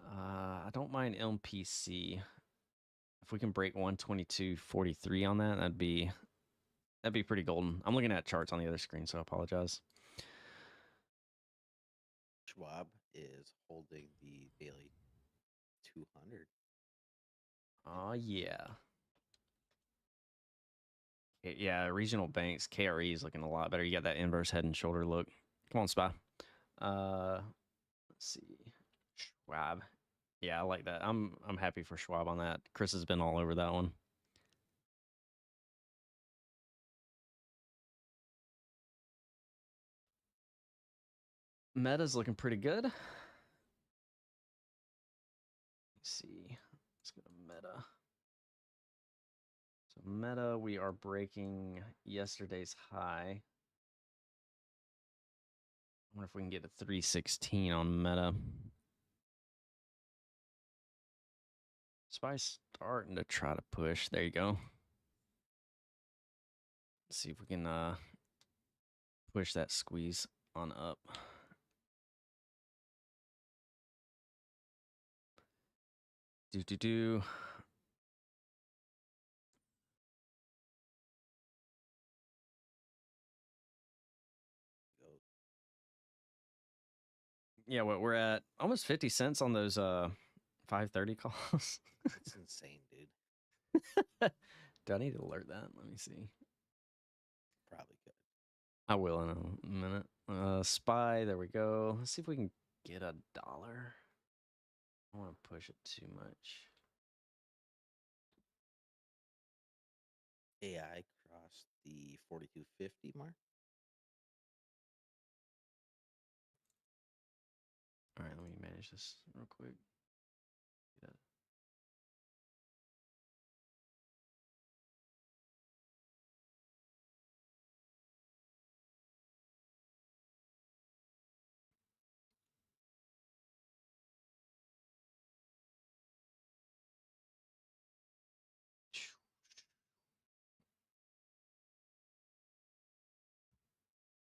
I don't mind MPC. If we can break 122.43 on that, that'd be pretty golden. I'm looking at charts on the other screen, so I apologize. Schwab is holding the daily 200. Oh yeah. Yeah, regional banks, KRE is looking a lot better. You got that inverse head and shoulder look. Come on, Spy. Let's see. Schwab. Yeah, I like that. I'm happy for Schwab on that. Chris has been all over that one. Meta's looking pretty good. Let's see. Let's go to Meta. So Meta, we are breaking yesterday's high. I wonder if we can get a 316 on Meta. Spy's starting to try to push. There you go. Let's see if we can push that squeeze on up. Do. Yeah, what we're at almost 50 cents on those 530 calls. That's insane, dude. Do I need to alert that? Let me see. Probably could. I will in a minute. Spy, there we go. Let's see if we can get $1. I don't want to push it too much. AI crossed the 4250 mark. All right, let me manage this real quick. Yeah.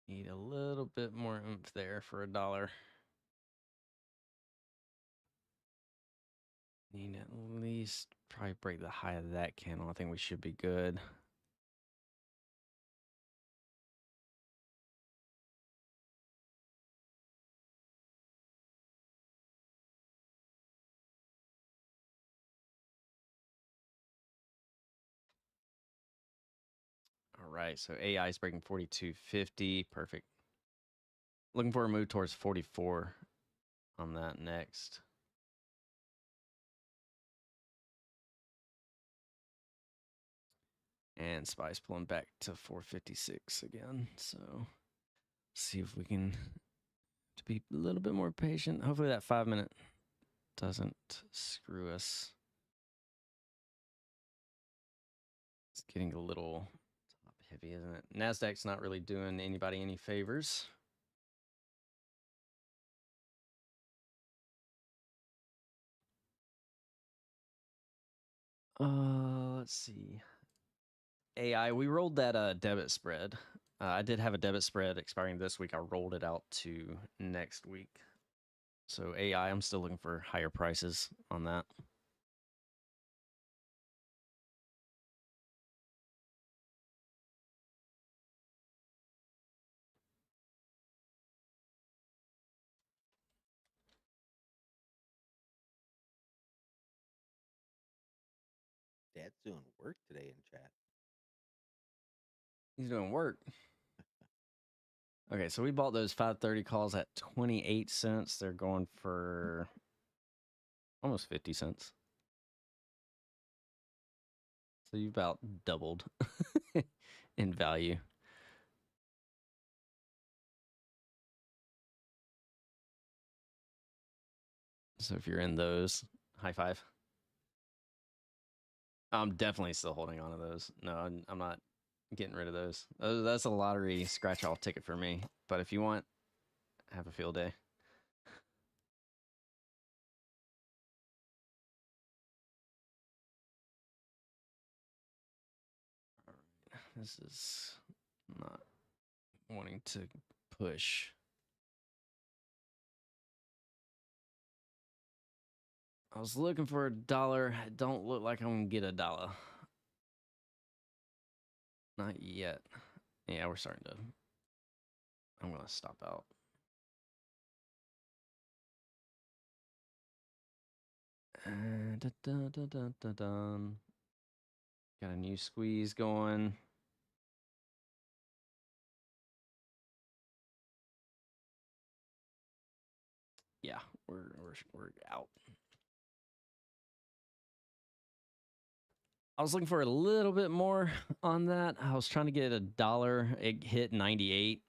Need a little bit more oomph there for $1. Need at least probably break the high of that candle. I think we should be good. All right, so AI is breaking 42.50. Perfect. Looking for a move towards 44 on that next. And Spy's pulling back to 456 again. So see if we can to be a little bit more patient. Hopefully that 5 minute doesn't screw us. It's getting a little top heavy, isn't it? NASDAQ's not really doing anybody any favors. Let's see. AI, we rolled that debit spread. I did have a debit spread expiring this week. I rolled it out to next week. So AI, I'm still looking for higher prices on that. Dad's doing work today in chat. He's doing work. Okay, so we bought those 530 calls at 28 cents. They're going for almost 50 cents. So you've about doubled in value. So if you're in those, high five. I'm definitely still holding on to those. No, I'm not getting rid of those. That's a lottery scratch-off ticket for me. But if you want, have a field day. All right. This is not wanting to push. I was looking for $1. It don't look like I'm gonna get $1. Not yet. Yeah, we're starting to. I'm gonna stop out. Dun. Got a new squeeze going. Yeah, we're out. I was looking for a little bit more on that. I was trying to get $1. It hit 98.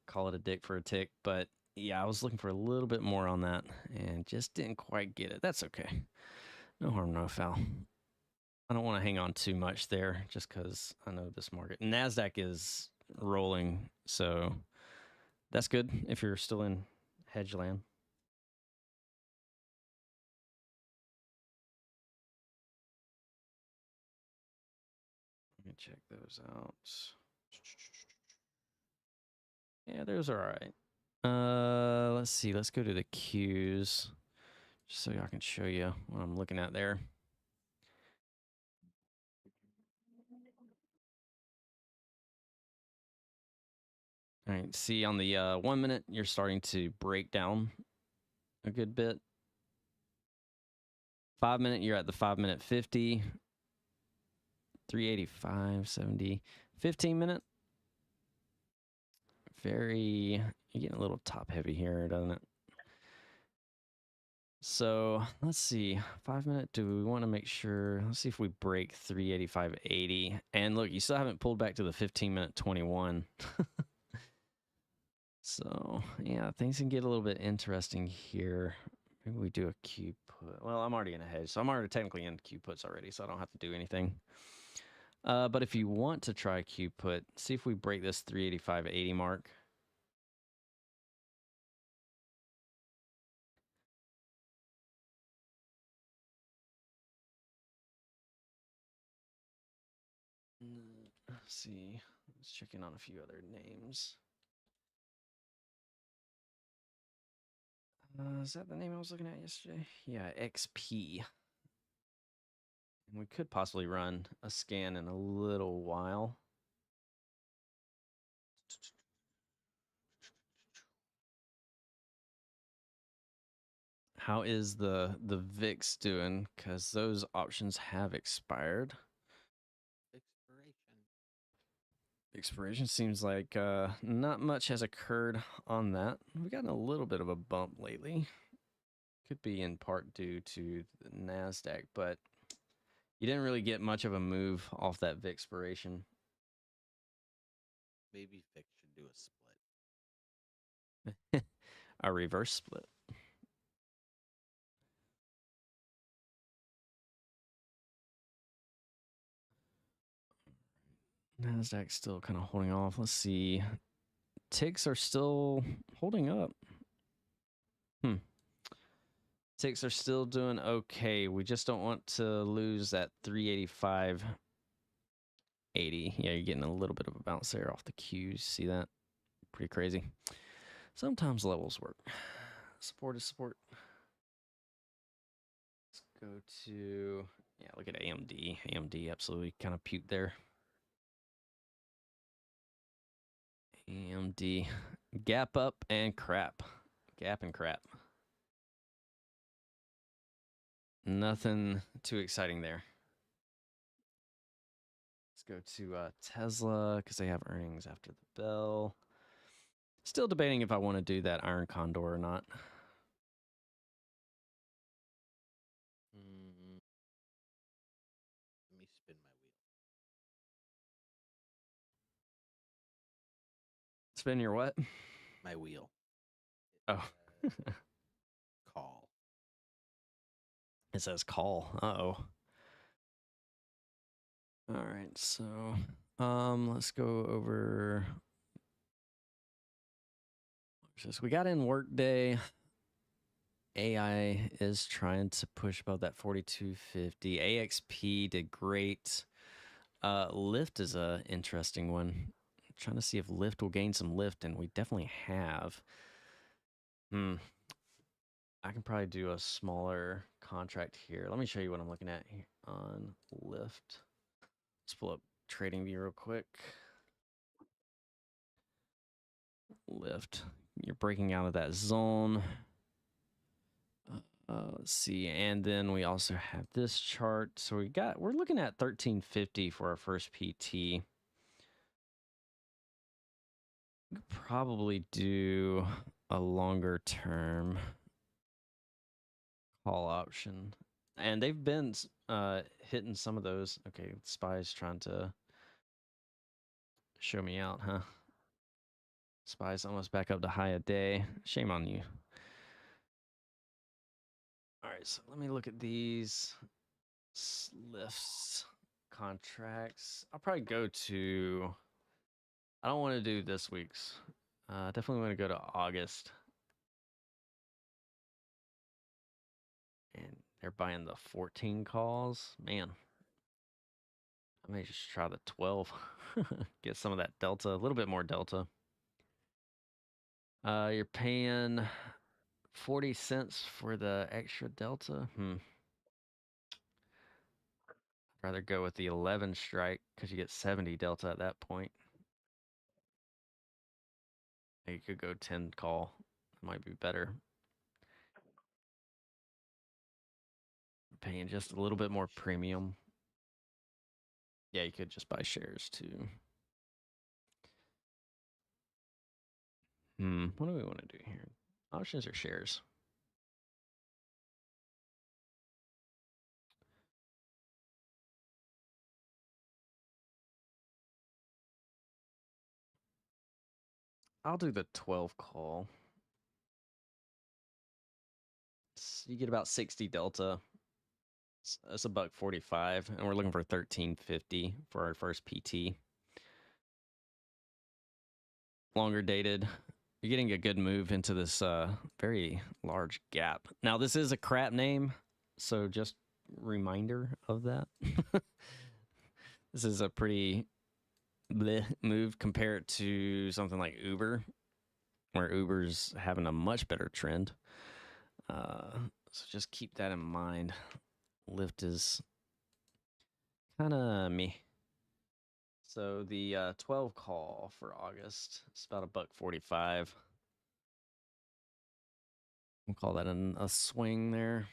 Call it a dick for a tick, but yeah, I was looking for a little bit more on that and just didn't quite get it. That's okay. No harm, no foul. I don't want to hang on too much there just because I know this market. NASDAQ is rolling, so that's good if you're still in hedge land. Let me check those out. Yeah, those are all right. Let's see. Let's go to the Qs just so I can show you what I'm looking at there. All right. See, on the 1 minute, you're starting to break down a good bit. 5 minute, you're at the 5 minute 50, 385, 70. 15 minute, you're getting a little top heavy here, doesn't it? So let's see, 5 minute, do we want to make sure, let's see if we break 385.80. And look, you still haven't pulled back to the 15 minute 21. So yeah, things can get a little bit interesting here. Maybe we do a Q put. Well, I'm already in a hedge, so I'm already technically in Q puts already, so I don't have to do anything. But if you want to try Q put, see if we break this 385.80 mark. Let's see. Let's check in on a few other names. Is that the name I was looking at yesterday? Yeah, XP. And we could possibly run a scan in a little while. How is the VIX doing? Because those options have expired. Expiration seems like not much has occurred on that. We've gotten a little bit of a bump lately. Could be in part due to the NASDAQ, but you didn't really get much of a move off that VIX expiration. Maybe Vic should do a split. A reverse split. NASDAQ still kind of holding off. Let's see. Ticks are still holding up. Ticks are still doing okay. We just don't want to lose that 385 80. Yeah, you're getting a little bit of a bounce there off the Qs. See that? Pretty crazy. Sometimes levels work. Support is support. Let's go to, yeah, look at AMD. AMD absolutely kind of puked there. AMD. Gap up and crap. Gap and crap. Nothing too exciting there. Let's go to Tesla because they have earnings after the bell. Still debating if I want to do that Iron Condor or not. Let me spin my wheel. Spin your what? My wheel. Oh. Call. It says call. Uh-oh. All right, so let's go over. We got in Workday. AI is trying to push above that 4250. AXP did great. Lyft is a interesting one. I'm trying to see if Lyft will gain some lift, and we definitely have. I can probably do a smaller contract here. Let me show you what I'm looking at here on Lyft. Let's pull up TradingView real quick. Lyft. You're breaking out of that zone. Let's see, and then we also have this chart. So we're looking at 1350 for our first PT. We could probably do a longer term call option, and they've been hitting some of those. Okay, Spy's trying to show me out, huh? Spy's almost back up to high a day. Shame on you. All right, so let me look at these lifts contracts. I'll probably go to, I don't want to do this week's. Definitely want to go to August. And they're buying the 14 calls. Man, I may just try the 12. Get some of that delta, a little bit more delta. You're paying 40 cents for the extra delta. I'd rather go with the 11 strike because you get 70 delta at that point. You could go 10 call. It might be better. Paying just a little bit more premium. Yeah, you could just buy shares too. What do we want to do here? Options or shares? I'll do the 12 call. You get about 60 delta. That's $1.45, and we're looking for 1350 for our first PT. Longer dated. You're getting a good move into this very large gap. Now, this is a crap name, so just reminder of that. This is a pretty bleh move compared to something like Uber, where Uber's having a much better trend. So just keep that in mind. Lyft is kind of me. So the 12 call for August is about $1.45. We'll call that a swing there.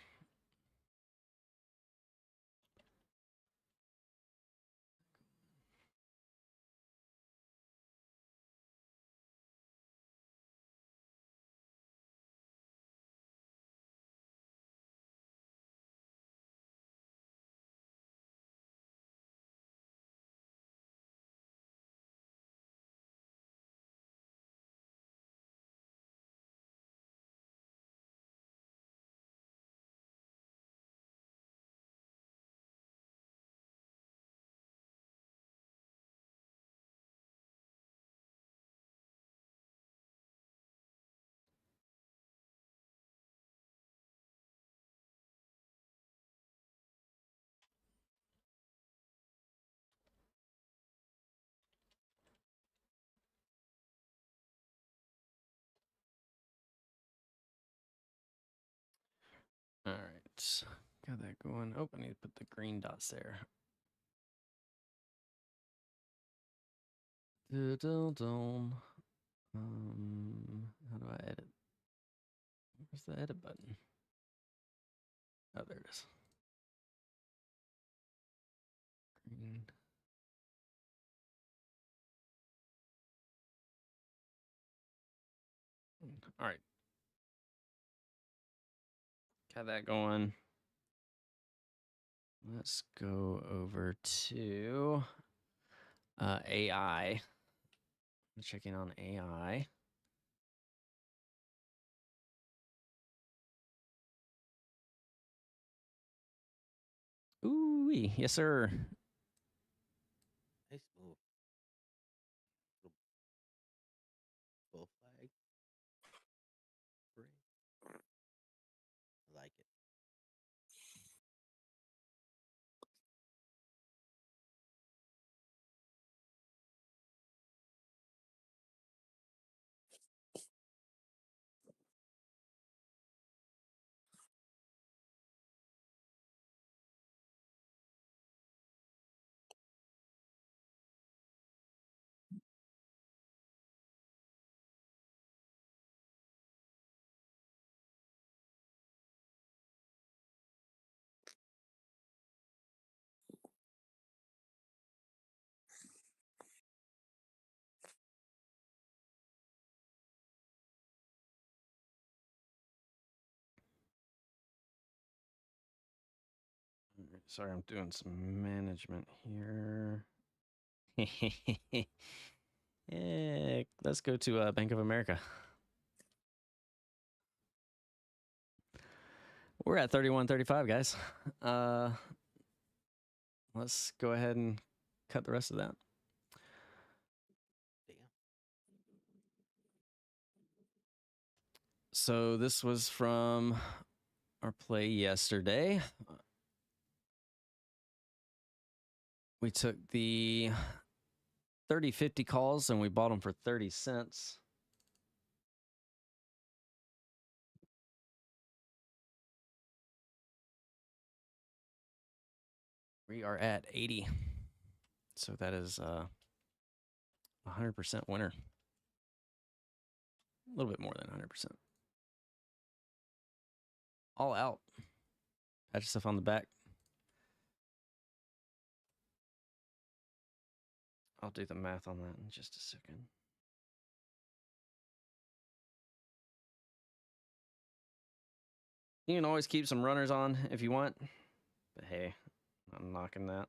Got that going. Oh, I need to put the green dots there. Dun-dun-dun. How do I edit? Where's the edit button? Oh, there it is. Green. All right. Got that going. Let's go over to AI. I'm checking on AI. Ooh, yes, sir. Nice move. Little bull flag. Great. I like it. Sorry, I'm doing some management here. Let's go to Bank of America. We're at 31.35, guys. Let's go ahead and cut the rest of that. Damn. So this was from our play yesterday. We took the 30-50 calls and we bought them for 30 cents. We are at 80. So that is 100% winner. A little bit more than 100%. All out. Pat yourself on the back. I'll do the math on that in just a second. You can always keep some runners on if you want. But hey, I'm knocking that.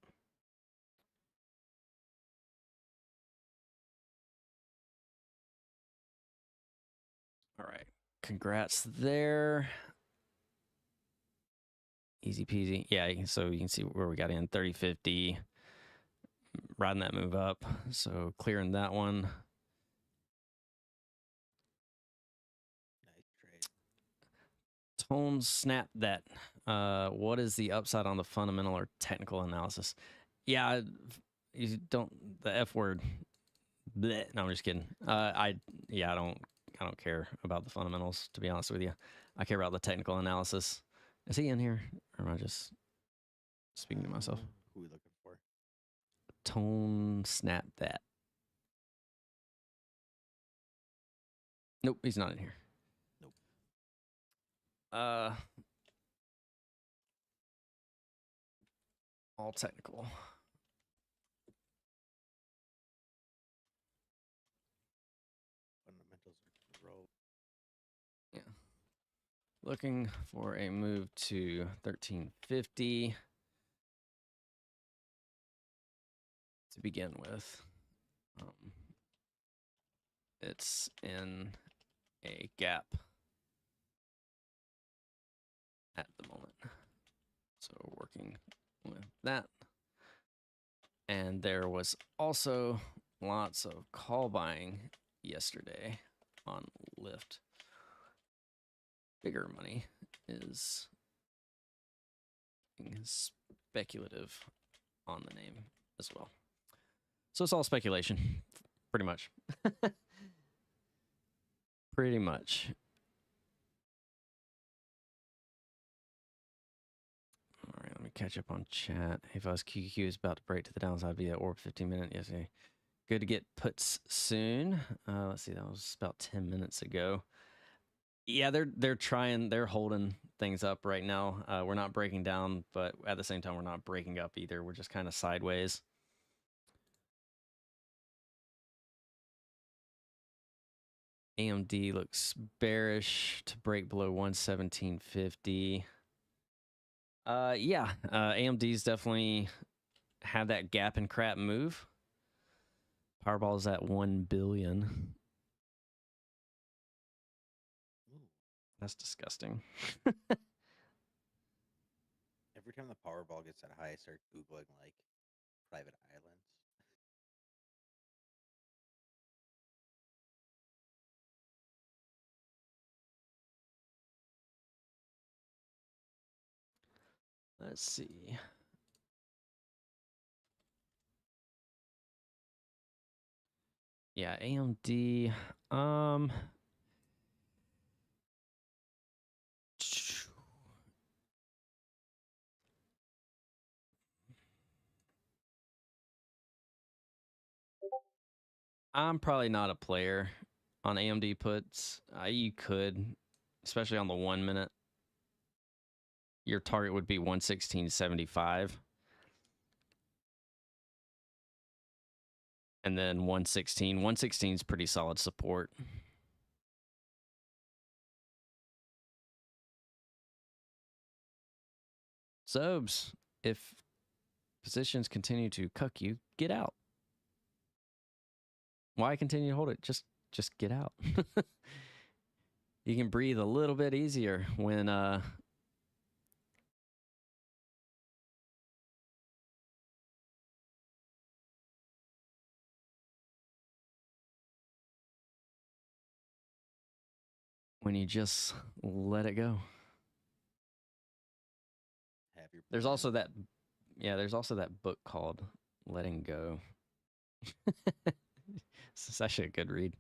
All right. Congrats there. Easy peasy. Yeah, so you can see where we got in 30-50. Riding that move up. So clearing that one. Nice trade. Tone snap that. What is the upside on the fundamental or technical analysis? Yeah, you don't, the F word. Bleh. No, I'm just kidding. I don't care about the fundamentals, to be honest with you. I care about the technical analysis. Is he in here? Or am I just speaking to myself? Who are we looking for? Tone snap that. Nope, he's not in here. Nope. All technical. Fundamentals are roll. Yeah. Looking for a move to 1350 to begin with. It's in a gap at the moment. So working with that. And there was also lots of call buying yesterday on Lyft. Bigger money is speculative on the name as well. So it's all speculation, pretty much. Pretty much. catch up on chat. Hey, Fuzz, QQ is about to break to the downside via orb 15-minute yesterday. Good to get puts soon. Let's see, that was about 10 minutes ago. Yeah, they're holding things up right now. We're not breaking down, but at the same time, we're not breaking up either. We're just kind of sideways. AMD looks bearish to break below 117.50. Yeah, AMD's definitely had that gap and crap move. Powerball's at 1 billion. Ooh. That's disgusting. Every time the Powerball gets that high, I start Googling like private islands. Let's see. Yeah, AMD. I'm probably not a player on AMD puts. You could, especially on the 1 minute. Your target would be 116.75. And then 116. 116 is pretty solid support. Zobes, if positions continue to cuck you, get out. Why continue to hold it? Just get out. You can breathe a little bit easier when you just let it go. Have your There's plan. also that there's also that book called Letting Go. It's actually a good read.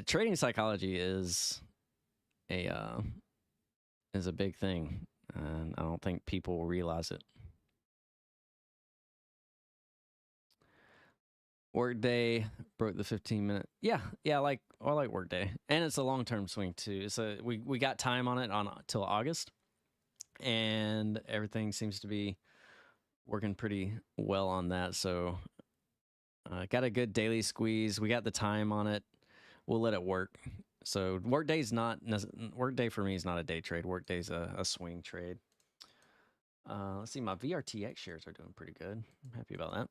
Trading psychology is a big thing, and I don't think people will realize it. Workday broke the 15-minute. Yeah, I like Workday, and it's a long-term swing too. It's we got time on it till August, and everything seems to be working pretty well on that. So, got a good daily squeeze. We got the time on it. We'll let it work. So Workday for me is not a day trade. Workday's a swing trade. Let's see, my VRTX shares are doing pretty good. I'm happy about that.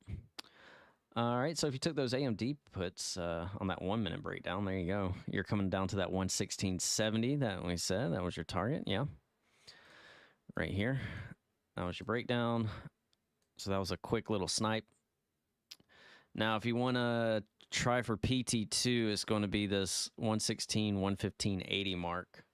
All right, so if you took those AMD puts on that 1 minute breakdown, there you go. You're coming down to that 116.70 that we said. That was your target, yeah. Right here. That was your breakdown. So that was a quick little snipe. Now, if you want to try for PT2, it's going to be this 116, 115.80 mark.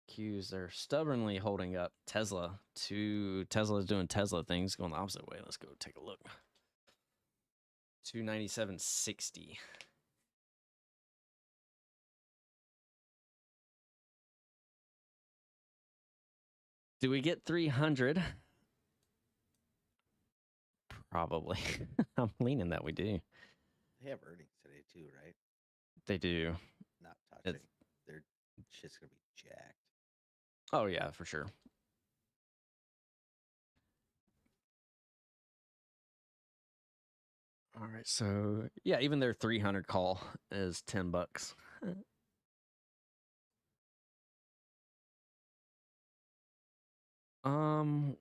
Qs, they're stubbornly holding up. Tesla's doing Tesla things, going the opposite way. Let's go take a look. 297.60. Do we get 300? Probably. I'm leaning that we do. They have earnings today too, right? They do. Not touching. Their shit's gonna be jacked. Oh, yeah, for sure. All right, so yeah, even their 300 call is $10.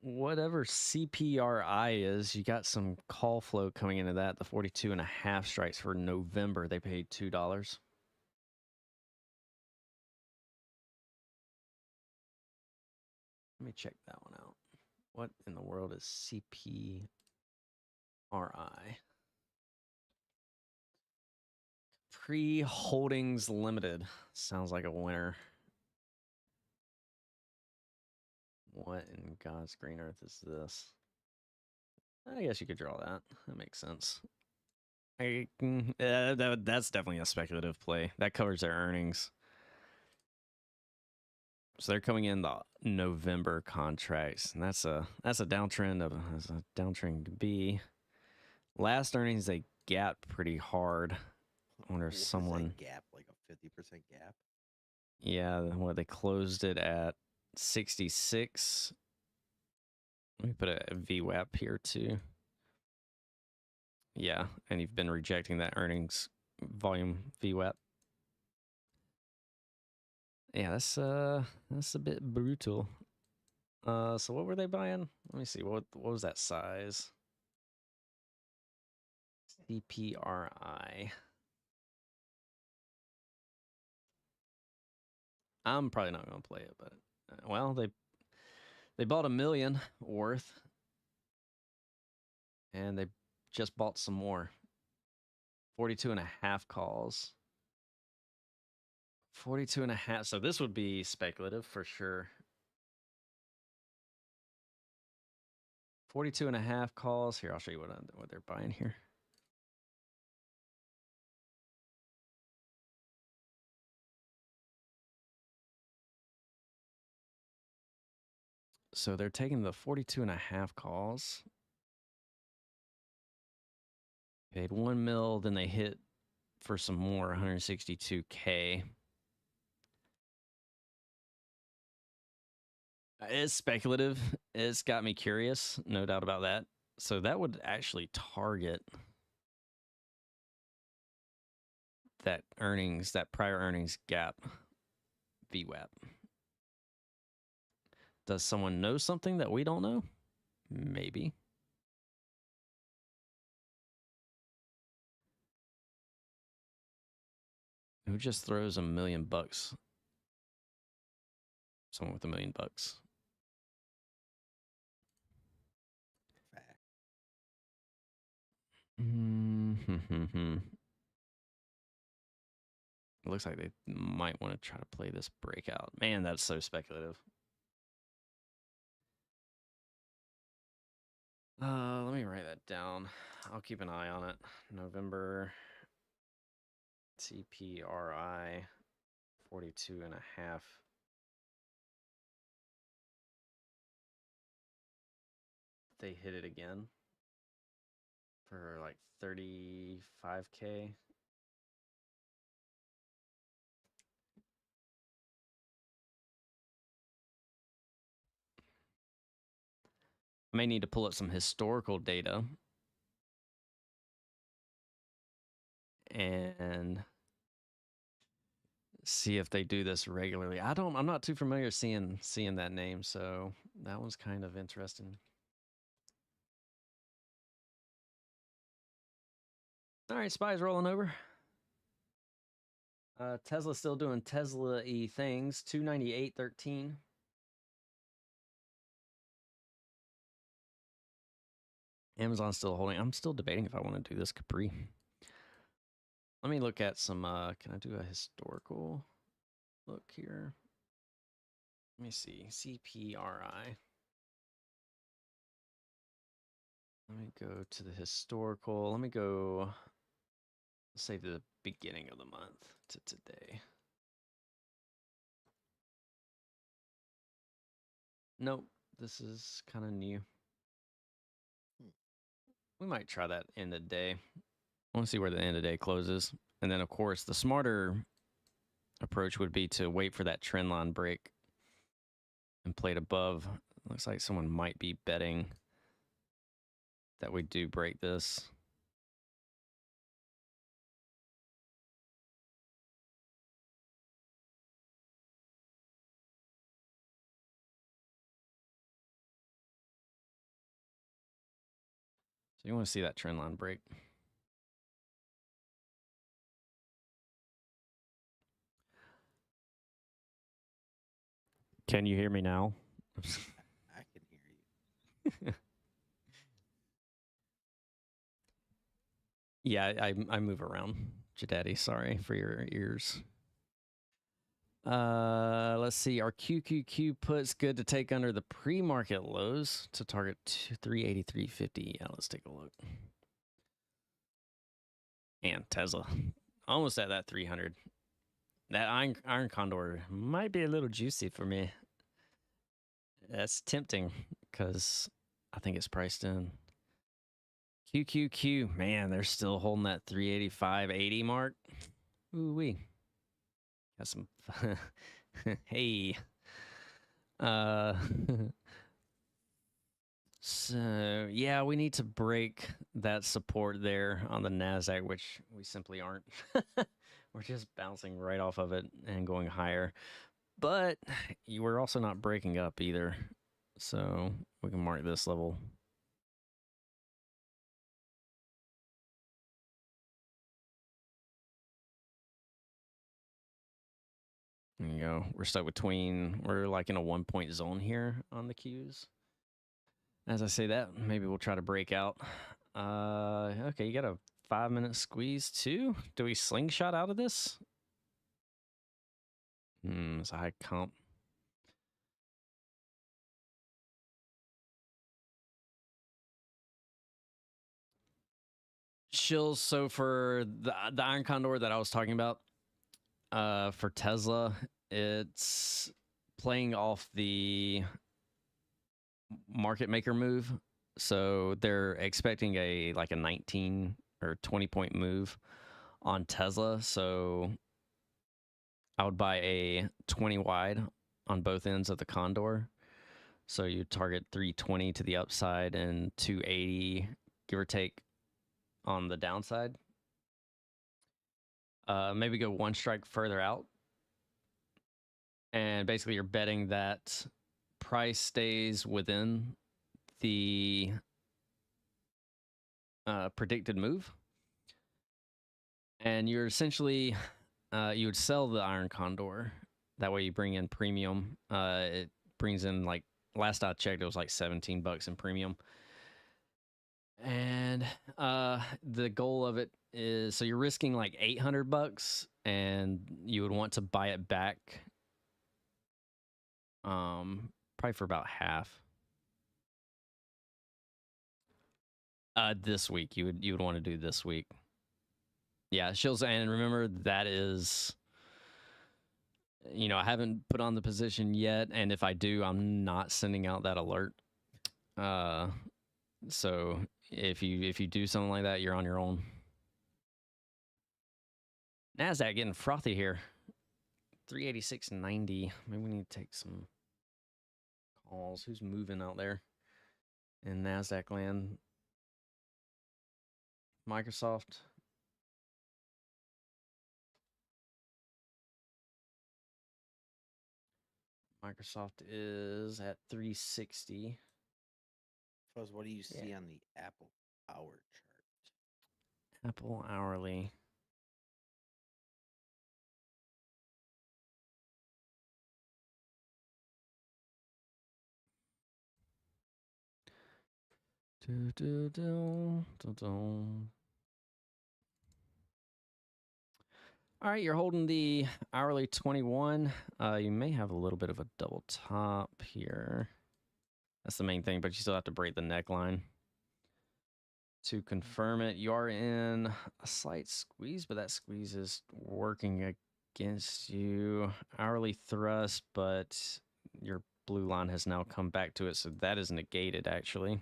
Whatever CPRI is, you got some call flow coming into that. The 42.5 strikes for November, they paid $2. Let me check that one out. What in the world is CPRI? Pre-Holdings Limited. Sounds like a winner. What in God's green earth is this? I guess you could draw that. That makes sense. That's definitely a speculative play. That covers their earnings. So they're coming in the November contracts, and that's a downtrend to be. Last earnings they gapped pretty hard. I wonder if What was someone that gap, like a 50% gap? Yeah, well, they closed it at 66. Let me put a VWAP here too. Yeah, and you've been rejecting that earnings volume VWAP. Yeah, that's a bit brutal. So what were they buying? Let me see. What was that size? CPRI. I'm probably not going to play it, but well, they bought 1 million worth, and they just bought some more. 42.5 calls. 42.5. So this would be speculative for sure. 42.5 calls. Here, I'll show you what they're buying here. So they're taking the 42.5 calls. Paid 1 mil, then they hit for some more, 162K. It's speculative. It's got me curious, no doubt about that. So that would actually target that prior earnings gap VWAP. Does someone know something that we don't know? Maybe. Who just throws $1 million? Someone with $1 million. Fact. It looks like they might want to try to play this breakout. Man, that's so speculative. Let me write that down. I'll keep an eye on it. November CPRI 42.5. They hit it again for like 35K. I may need to pull up some historical data and see if they do this regularly. I'm not too familiar seeing that name, so that one's kind of interesting. All right, SPY's rolling over. Tesla's still doing Tesla-y things. 298.13. Amazon's still holding. I'm still debating if I want to do this Capri. Let me look at some. Can I do a historical look here? Let me see. CPRI. Let me go to the historical. Let me go, let's say, to the beginning of the month to today. Nope. This is kind of new. We might try that end of day. I want to see where the end of day closes. And then, of course, the smarter approach would be to wait for that trend line break and play it above. Looks like someone might be betting that we do break this. So you want to see that trend line break. Can you hear me now? I can hear you. Yeah, I move around. Jadaddy, sorry for your ears. Let's see. Our QQQ puts good to take under the pre-market lows to target 383.50. Yeah, let's take a look. And Tesla, almost at that 300. That iron condor might be a little juicy for me. That's tempting because I think it's priced in. QQQ, man, they're still holding that 385.80 mark. Ooh wee. Got some. Hey. So yeah, we need to break that support there on the Nasdaq, which we simply aren't. We're just bouncing right off of it and going higher. But we're also not breaking up either. So we can mark this level. There you go. We're stuck between, we're like in a 1 point zone here on the Qs. As I say that, maybe we'll try to break out. Okay, you got a 5-minute squeeze too. Do we slingshot out of this? It's a high comp. Shills. So for the iron condor that I was talking about, for Tesla, it's playing off the market maker move. So they're expecting a 19 or 20 point move on Tesla. So I would buy a 20 wide on both ends of the condor. So you target 320 to the upside and 280, give or take, on the downside. Maybe go one strike further out. And basically you're betting that price stays within the predicted move. And you're essentially, you would sell the iron condor. That way you bring in premium. It brings in, like, last I checked, it was like $17 in premium. And the goal of it is, so you're risking like $800 and you would want to buy it back probably for about half. This week, you would want to do this week. Yeah, Shills, and remember that is, I haven't put on the position yet, and if I do, I'm not sending out that alert. So if you do something like that, you're on your own. Nasdaq getting frothy here. 386.90. Maybe we need to take some calls. Who's moving out there in Nasdaq land? Microsoft. Microsoft is at 360. Fuzz, what do you see on the Apple hour chart? Apple hourly. All right, you're holding the hourly 21. You may have a little bit of a double top here. That's the main thing, but you still have to break the neckline. To confirm it, you are in a slight squeeze, but that squeeze is working against you. Hourly thrust, but your blue line has now come back to it, so that is negated, actually.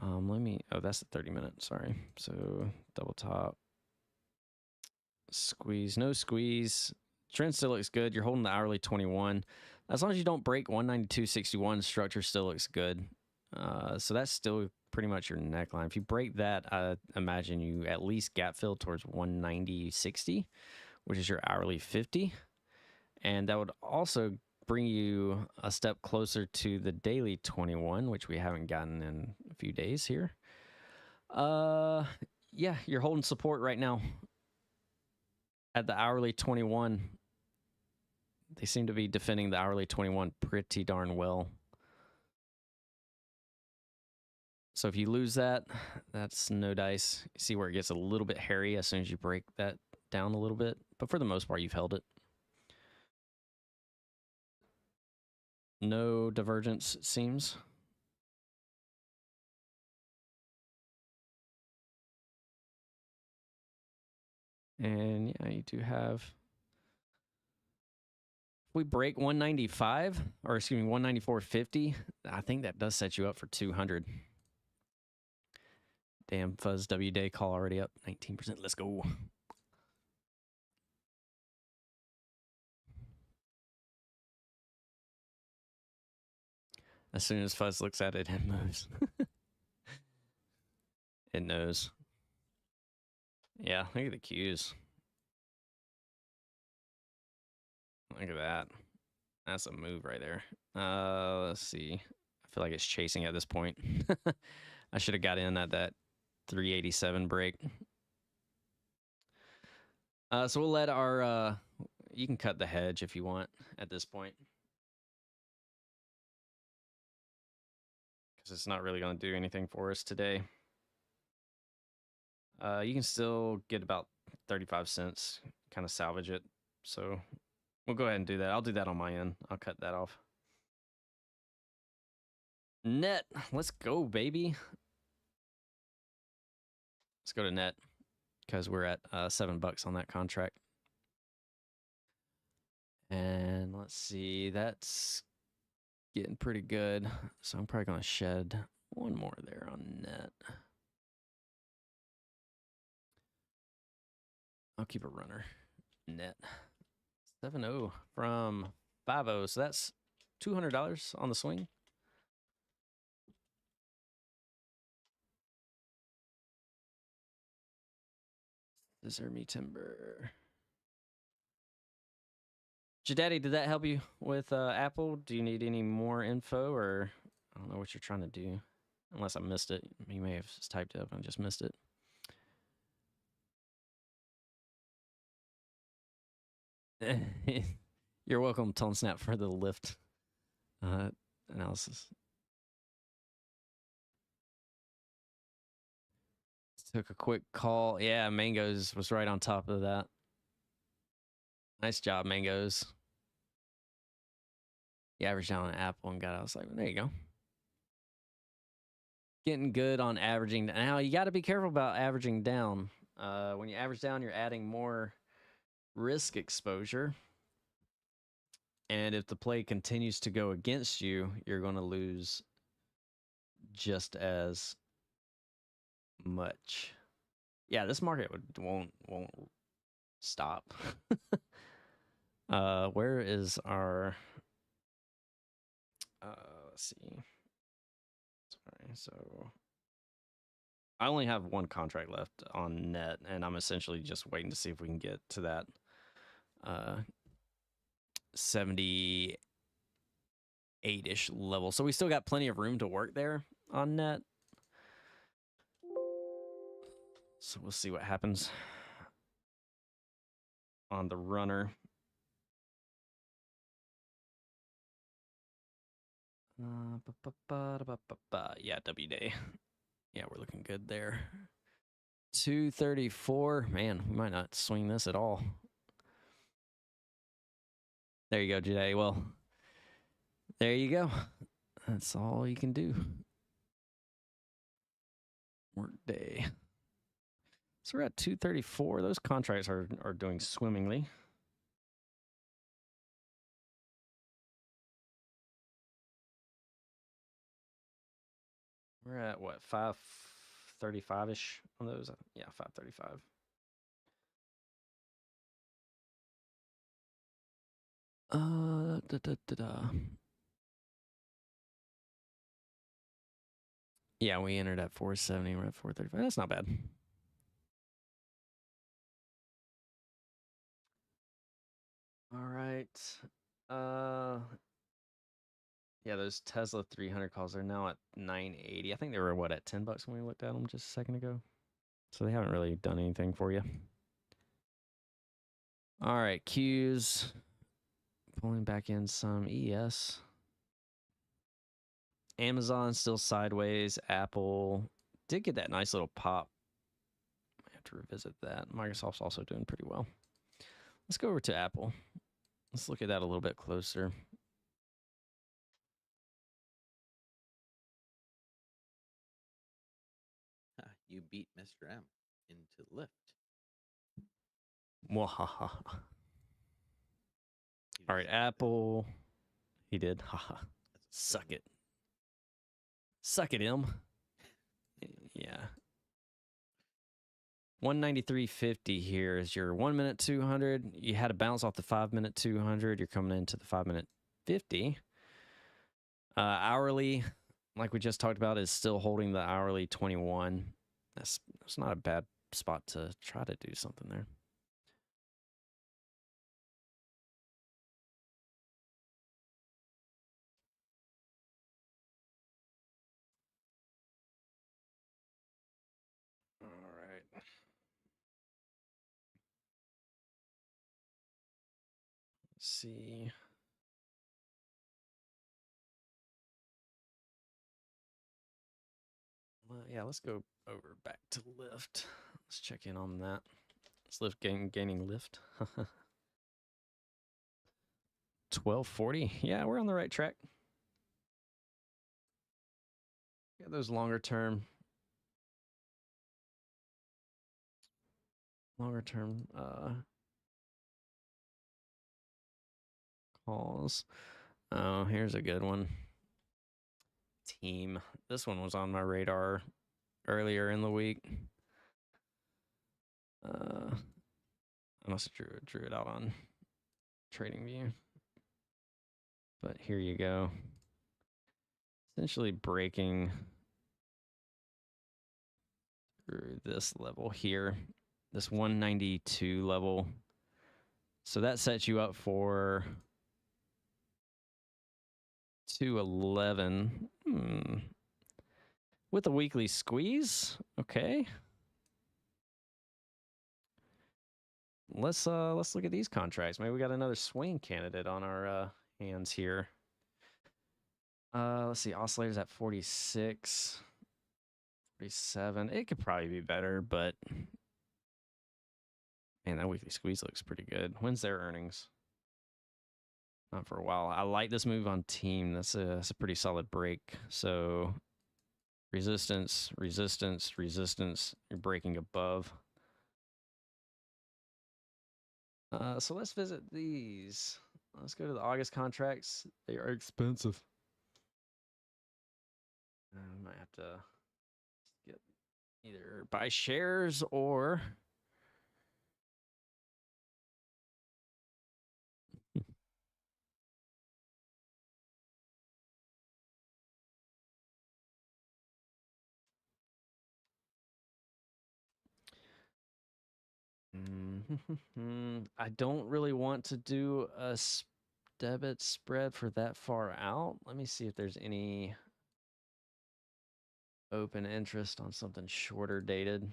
That's the 30-minute, sorry. So double top. Squeeze, no squeeze. Trend still looks good. You're holding the hourly 21. As long as you don't break 192.61, structure still looks good. So that's still pretty much your neckline. If you break that, I imagine you at least gap fill towards 190.60, which is your hourly 50. And that would also bring you a step closer to the daily 21, which we haven't gotten in a few days here. Yeah, you're holding support right now at the hourly 21. They seem to be defending the hourly 21 pretty darn well. So if you lose that, that's no dice. You see where it gets a little bit hairy as soon as you break that down a little bit. But for the most part, you've held it. No divergence, it seems. And yeah, you do have. If we break 195, or excuse me, 194.50, I think that does set you up for 200. Damn, Fuzz W Day call already up 19%. Let's go. As soon as Fuzz looks at it, it moves. It knows. Yeah, look at the cues. Look at that. That's a move right there. Let's see. I feel like it's chasing at this point. I should have got in at that 387 break. So we'll let our... you can cut the hedge if you want at this point. Because it's not really going to do anything for us today. You can still get about 35 cents, kind of salvage it. So we'll go ahead and do that. I'll do that on my end. I'll cut that off. Net. Let's go, baby. Let's go to net because we're at $7 on that contract. And let's see, that's getting pretty good. So I'm probably going to shed one more there on net. I'll keep a runner. Net. 7-0 from 5-0. So that's $200 on the swing. Deserve me timber. Jadaddy, did that help you with Apple? Do you need any more info, or I don't know what you're trying to do? Unless I missed it. You may have just typed it up and I just missed it. You're welcome, Tone Snap, for the lift analysis. Took a quick call. Yeah, Mangoes was right on top of that. Nice job, Mangoes. You averaged down on Apple and got out. I was like, there you go. Getting good on averaging. Now, you got to be careful about averaging down. When you average down, you're adding more risk exposure. And if the play continues to go against you, you're going to lose just as much. Yeah, this market won't stop. Where is our... let's see. Sorry, so I only have one contract left on net, and I'm essentially just waiting to see if we can get to that 78-ish level. So we still got plenty of room to work there on net. So we'll see what happens on the runner. Yeah, W day. Yeah, we're looking good there. 234. Man, we might not swing this at all. There you go, Jay. Well, there you go. That's all you can do. Work day. So we're at 234. Those contracts are doing swimmingly. We're at what, 535-ish on those? Yeah, 535. Yeah, we entered at 470. We're at 435. That's not bad. All right. Yeah, those Tesla 300 calls are now at 980. I think they were, what, at $10 when we looked at them just a second ago? So they haven't really done anything for you. All right, Qs. Pulling back in some ES. Amazon still sideways. Apple did get that nice little pop. I have to revisit that. Microsoft's also doing pretty well. Let's go over to Apple. Let's look at that a little bit closer. You beat Mr. M into lift. Mwahaha. He All right, just said that. Apple. He did. Haha. That's Suck it. Suck it, M. Yeah. 193.50 here is your 1 minute 200. You had a bounce off the 5 minute 200. You're coming into the 5 minute 50. Hourly, like we just talked about, is still holding the hourly 21. That's not a bad spot to try to do something there. All right. Let's see. Well, yeah, let's go over back to lift. Let's check in on that. Let's lift gaining lift. 1240. Yeah, we're on the right track. Yeah, those longer term calls. Oh, here's a good one. Team. This one was on my radar earlier in the week. I must have drew it out on TradingView. But here you go. Essentially breaking through this level here, this 192 level. So that sets you up for 211. With a weekly squeeze. Okay. Let's look at these contracts. Maybe we got another swing candidate on our hands here. Let's see, oscillators at 46, 47. It could probably be better, but man, that weekly squeeze looks pretty good. When's their earnings? Not for a while. I like this move on team. That's a pretty solid break. So resistance, resistance, resistance. You're breaking above. So let's visit these. Let's go to the August contracts. They are expensive. I might have to get either buy shares or I don't really want to do a debit spread for that far out. Let me see if there's any open interest on something shorter dated.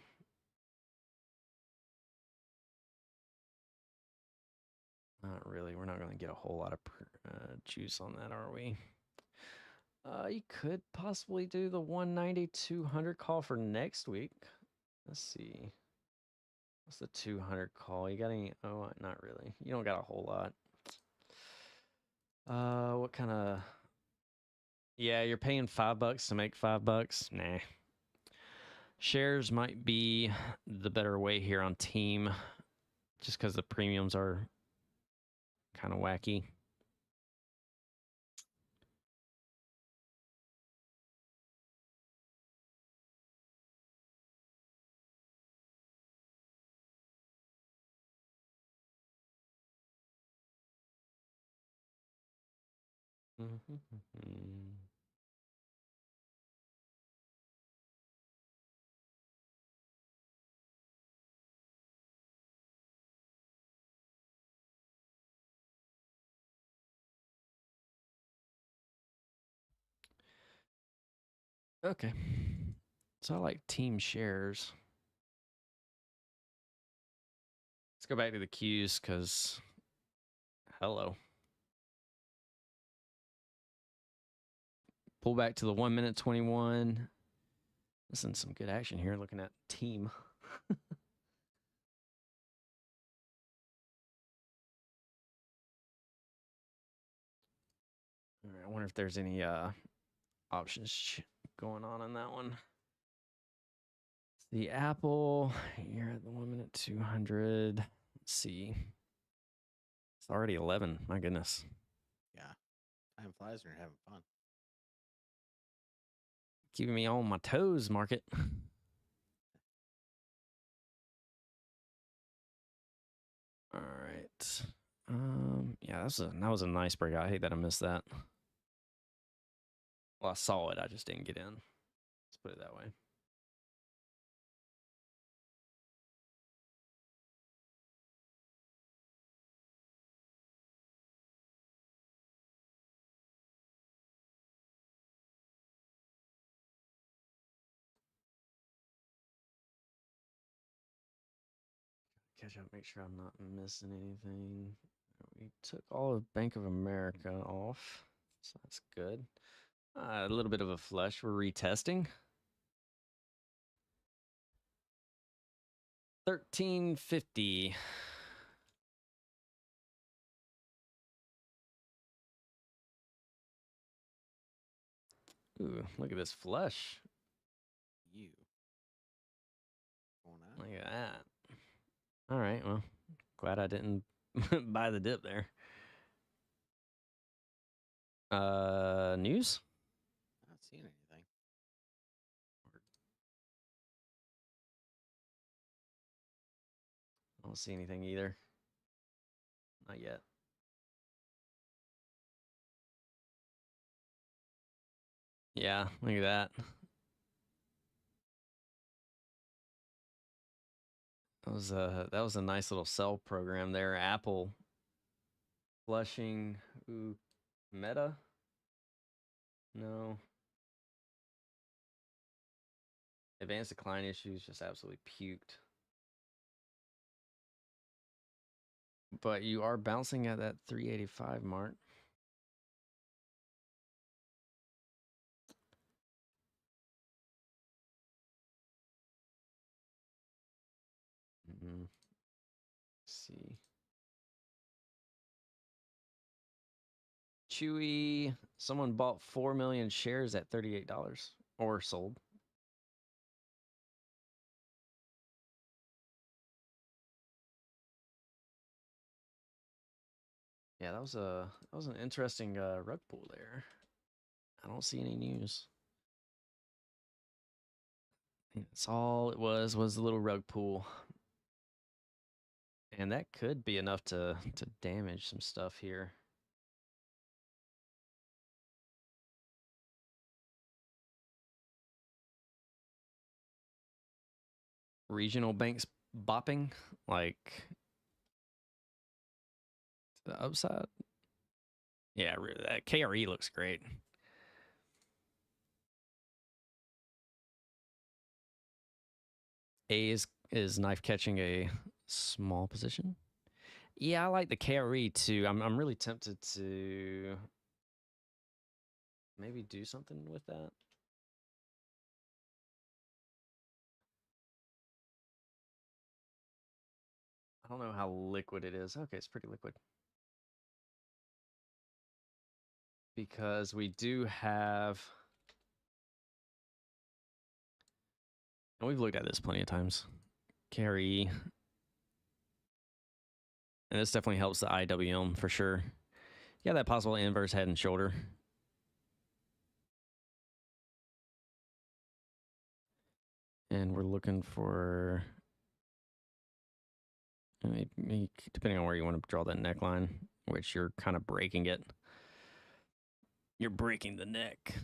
Not really. We're not going to get a whole lot of juice on that, are we? You could possibly do the 190-200 call for next week. Let's see. What's the 200 call? You got any? Oh, not really. You don't got a whole lot. What kind of? Yeah, you're paying $5 to make $5. Nah. Shares might be the better way here on team, just because the premiums are kind of wacky. Okay. So I like team shares. Let's go back to the Qs because, hello. Pull back to the 1 minute 21. Listen, some good action here looking at team. All right, I wonder if there's any options going on in that one. The Apple, you're at the 1 minute 200. Let's Let's see. It's already 11. My goodness. Yeah. Time flies when you're having fun. Keeping me on my toes, market. All right. Yeah, that was a nice breakout. I hate that I missed that. Well, I saw it. I just didn't get in. Let's put it that way. Catch up, make sure I'm not missing anything. We took all of Bank of America off, so that's good. A little bit of a flush. We're retesting. 1350. Ooh, look at this flush. You. Going on? Look at that. All right, well, glad I didn't buy the dip there. News? Not seeing anything. I don't see anything either. Not yet. Yeah, look at that. That was a nice little sell program there. Apple flushing. Ooh, Meta? No. Advanced decline issues just absolutely puked. But you are bouncing at that 385 mark. Let's see. Chewy, someone bought 4 million shares at $38 or sold. Yeah, that was an interesting rug pull there. I don't see any news. That's all it was a little rug pull. And that could be enough to damage some stuff here. Regional banks bopping like to the upside. Yeah, that KRE looks great. A is knife catching a small position. Yeah, I like the KRE too. I'm really tempted to maybe do something with that. I don't know how liquid it is. Okay, it's pretty liquid. Because we do have, and we've looked at this plenty of times, KRE. And this definitely helps the IWM for sure. Yeah, that possible inverse head and shoulder. And we're looking for, maybe, depending on where you want to draw that neckline, which you're kind of breaking it. You're breaking the neck.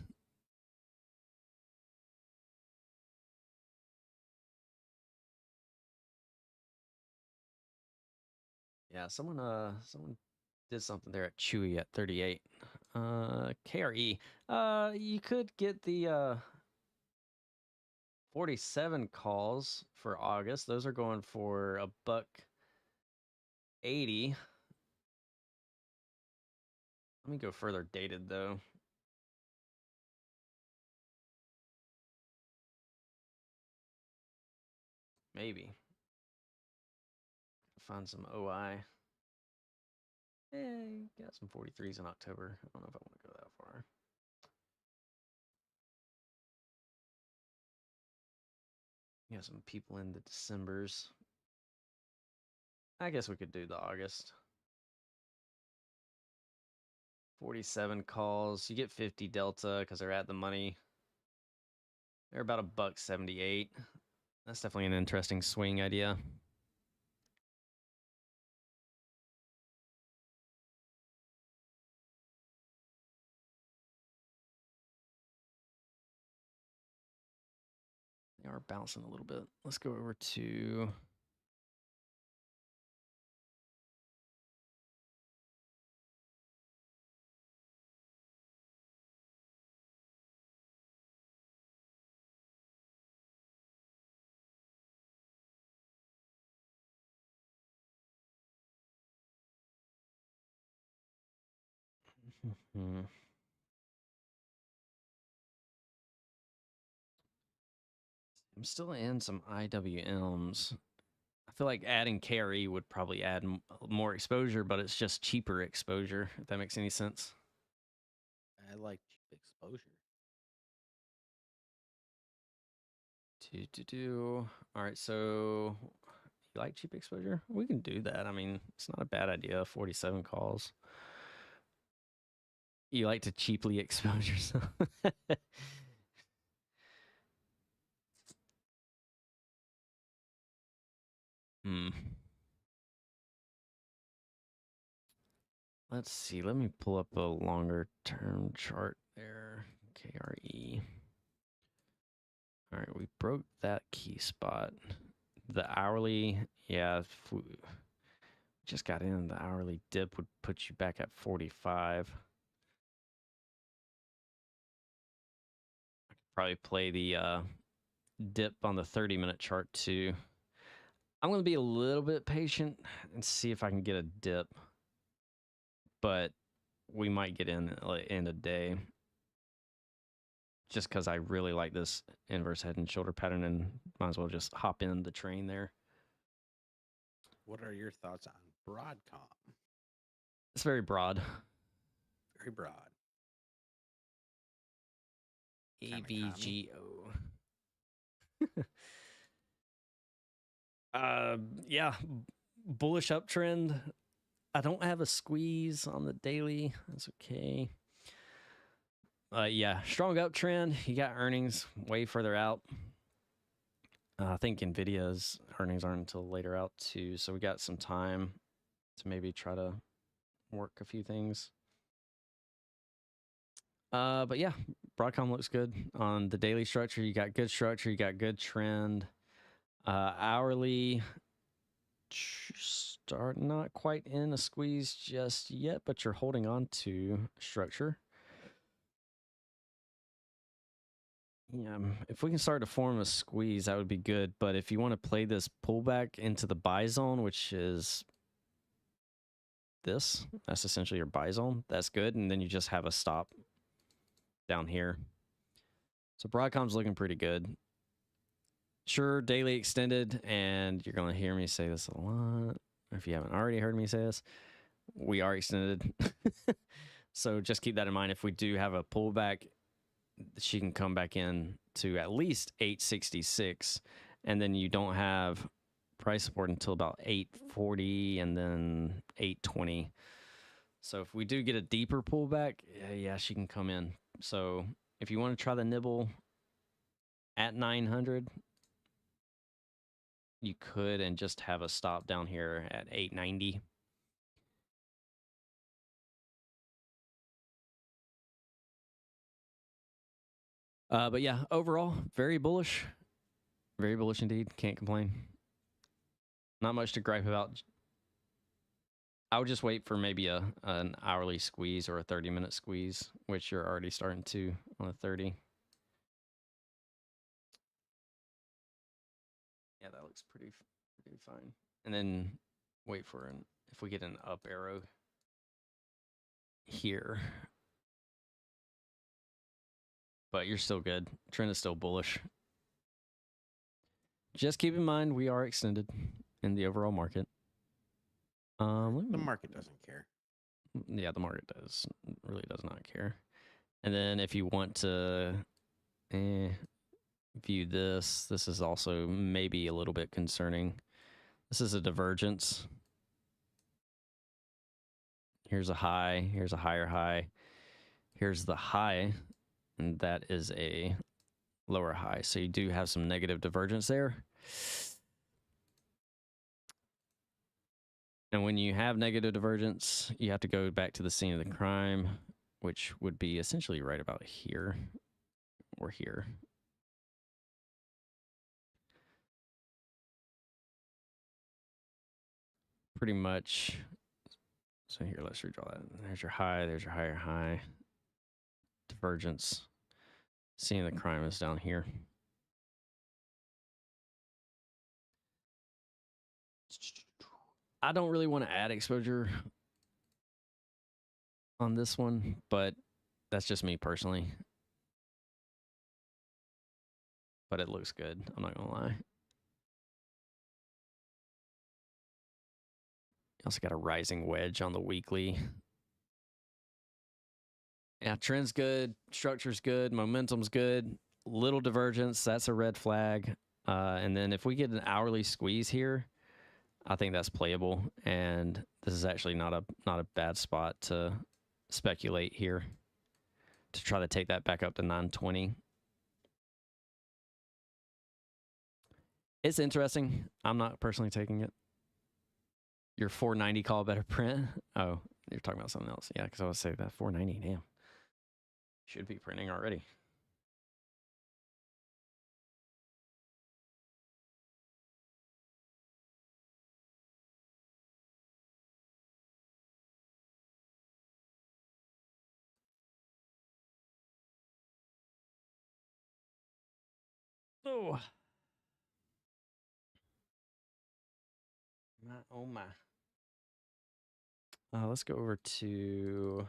Yeah, someone did something there at Chewy at 38. KRE. You could get the 47 calls for August. Those are going for $1.80. Let me go further dated though. Maybe. Find some OI. Got some 43s in October. I don't know if I want to go that far. Got some people in the Decembers. I guess we could do the August. 47 calls. You get 50 delta because they're at the money. They're about $1.78. That's definitely an interesting swing idea. They are bouncing a little bit. Let's go over to I'm still in some IWMs. I feel like adding KRE would probably add more exposure, but it's just cheaper exposure, if that makes any sense. I like cheap exposure. All right, so you like cheap exposure? We can do that. I mean, it's not a bad idea. 47 calls. You like to cheaply expose yourself. Let's see. Let me pull up a longer term chart there. KRE. All right, we broke that key spot. The hourly, yeah, if we just got in, the hourly dip would put you back at 45. I could probably play the dip on the 30-minute chart too. I'm going to be a little bit patient and see if I can get a dip, but we might get in a day just because I really like this inverse head and shoulder pattern and might as well just hop in the train there. What are your thoughts on Broadcom? It's very broad. Very broad. AVGO. Yeah, bullish uptrend. I don't have a squeeze on the daily. That's okay. Yeah, strong uptrend. You got earnings way further out. I think Nvidia's earnings aren't until later out too, so we got some time to maybe try to work a few things. But yeah, Broadcom looks good on the daily structure. You got good structure. You got good trend. Hourly start not quite in a squeeze just yet, but you're holding on to structure. Yeah, if we can start to form a squeeze, that would be good. But if you want to play this pullback into the buy zone, which is this, that's essentially your buy zone. That's good. And then you just have a stop down here. So Broadcom's looking pretty good. Sure, daily extended, and you're going to hear me say this a lot. If you haven't already heard me say this, we are extended. So just keep that in mind. If we do have a pullback, she can come back in to at least 866, and then you don't have price support until about 840 and then 820. So if we do get a deeper pullback, yeah, she can come in. So if you want to try the nibble at 900, you could, and just have a stop down here at 890. But yeah, overall, very bullish. Very bullish indeed. Can't complain. Not much to gripe about. I would just wait for maybe an hourly squeeze or a 30-minute squeeze, which you're already starting to on a 30. Yeah, that looks pretty fine. And then wait for if we get an up arrow here. But you're still good. Trend is still bullish. Just keep in mind we are extended in the overall market. The market doesn't care. Yeah, the market really does not care. And then if you want to view this is also maybe a little bit concerning. This is a divergence. Here's a high. Here's a higher high. Here's the high, and that is a lower high. So you do have some negative divergence there. And when you have negative divergence, you have to go back to the scene of the crime, which would be essentially right about here or here. Pretty much. So here, let's redraw that. There's your high. There's your higher high. Divergence. Scene of the crime is down here. I don't really want to add exposure on this one, but that's just me personally. But it looks good. I'm not going to lie. Also got a rising wedge on the weekly. Yeah, trend's good. Structure's good. Momentum's good. Little divergence. That's a red flag. And then if we get an hourly squeeze here, I think that's playable. And this is actually not a bad spot to speculate here to try to take that back up to 920. It's interesting. I'm not personally taking it. Your 490 call better print. Oh, you're talking about something else. Yeah, because I was saying that 490. Damn. Should be printing already. Oh. My, oh my. Let's go over to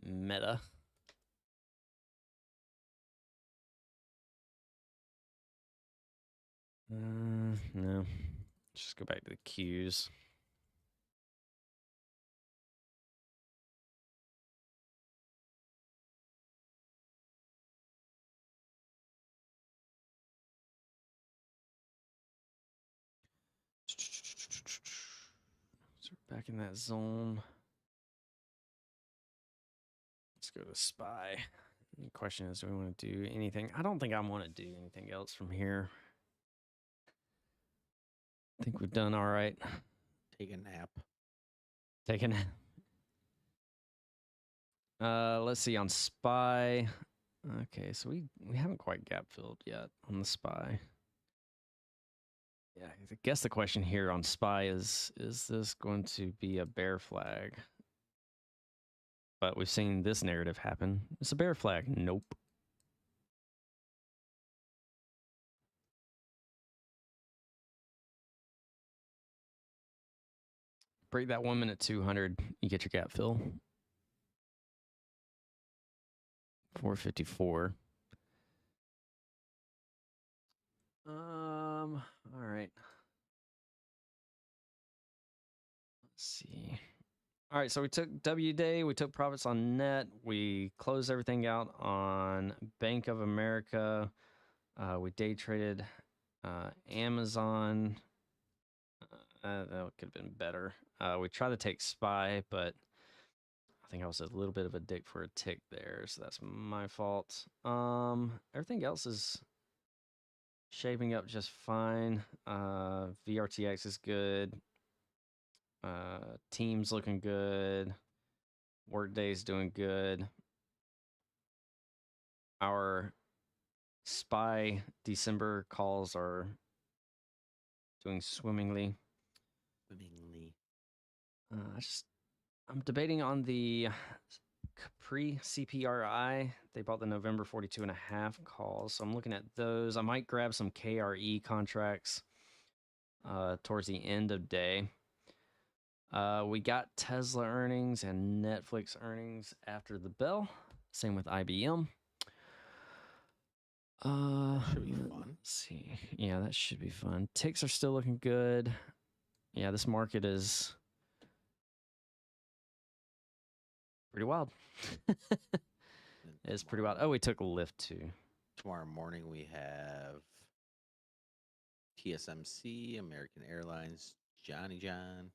Meta. No. Just go back to the Qs. So we're back in that zone. Let's go to SPY. The question is, do we want to do anything? I don't think I want to do anything else from here. I think we've done all right. Take a nap. Take a nap. Let's see on SPY. Okay, so we haven't quite gap filled yet on the SPY. Yeah, I guess the question here on SPY is this going to be a bear flag? But we've seen this narrative happen. It's a bear flag. Nope. Break that 1 minute 200, you get your gap fill. 454. All right. Let's see. All right, so we took W day, we took profits on net, we closed everything out on Bank of America. We day traded Amazon. That could have been better. We tried to take SPY, but I think I was a little bit of a dick for a tick there, so that's my fault. Everything else is shaping up just fine. VRTX is good. Teams looking good. Workday's doing good. Our SPY December calls are doing swimmingly. I'm debating on the Capri CPRI. They bought the November 42.5 calls, so I'm looking at those. I might grab some KRE contracts towards the end of day. We got Tesla earnings and Netflix earnings after the bell. Same with IBM. Should be fun. Let's see. Yeah, that should be fun. Ticks are still looking good. Yeah, this market is pretty wild. It's pretty wild. Oh, we took Lyft too. Tomorrow morning we have TSMC, American Airlines, Johnny John.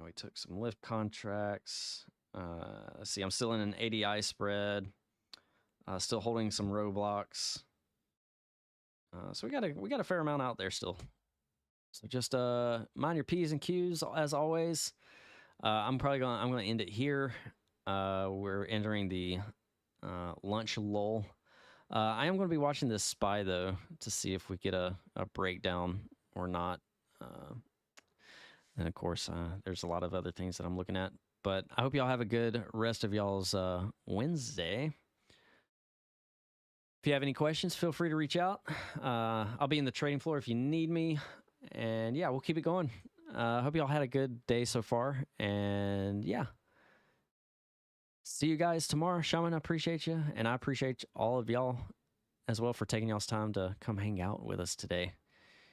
We took some lift contracts. Let's see, I'm still in an ADI spread. Still holding some roadblocks. So we got a fair amount out there still. So just mind your P's and Q's as always. I'm gonna end it here. We're entering the lunch lull. I am going to be watching this SPY though to see if we get a breakdown or not. And of course, there's a lot of other things that I'm looking at. But I hope y'all have a good rest of y'all's Wednesday. If you have any questions, feel free to reach out. I'll be in the trading floor if you need me. And yeah, we'll keep it going. I hope y'all had a good day so far. And yeah. See you guys tomorrow. Shaman, I appreciate you. And I appreciate all of y'all as well for taking y'all's time to come hang out with us today.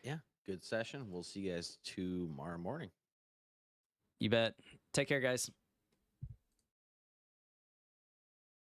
Yeah, good session. We'll see you guys tomorrow morning. You bet. Take care, guys.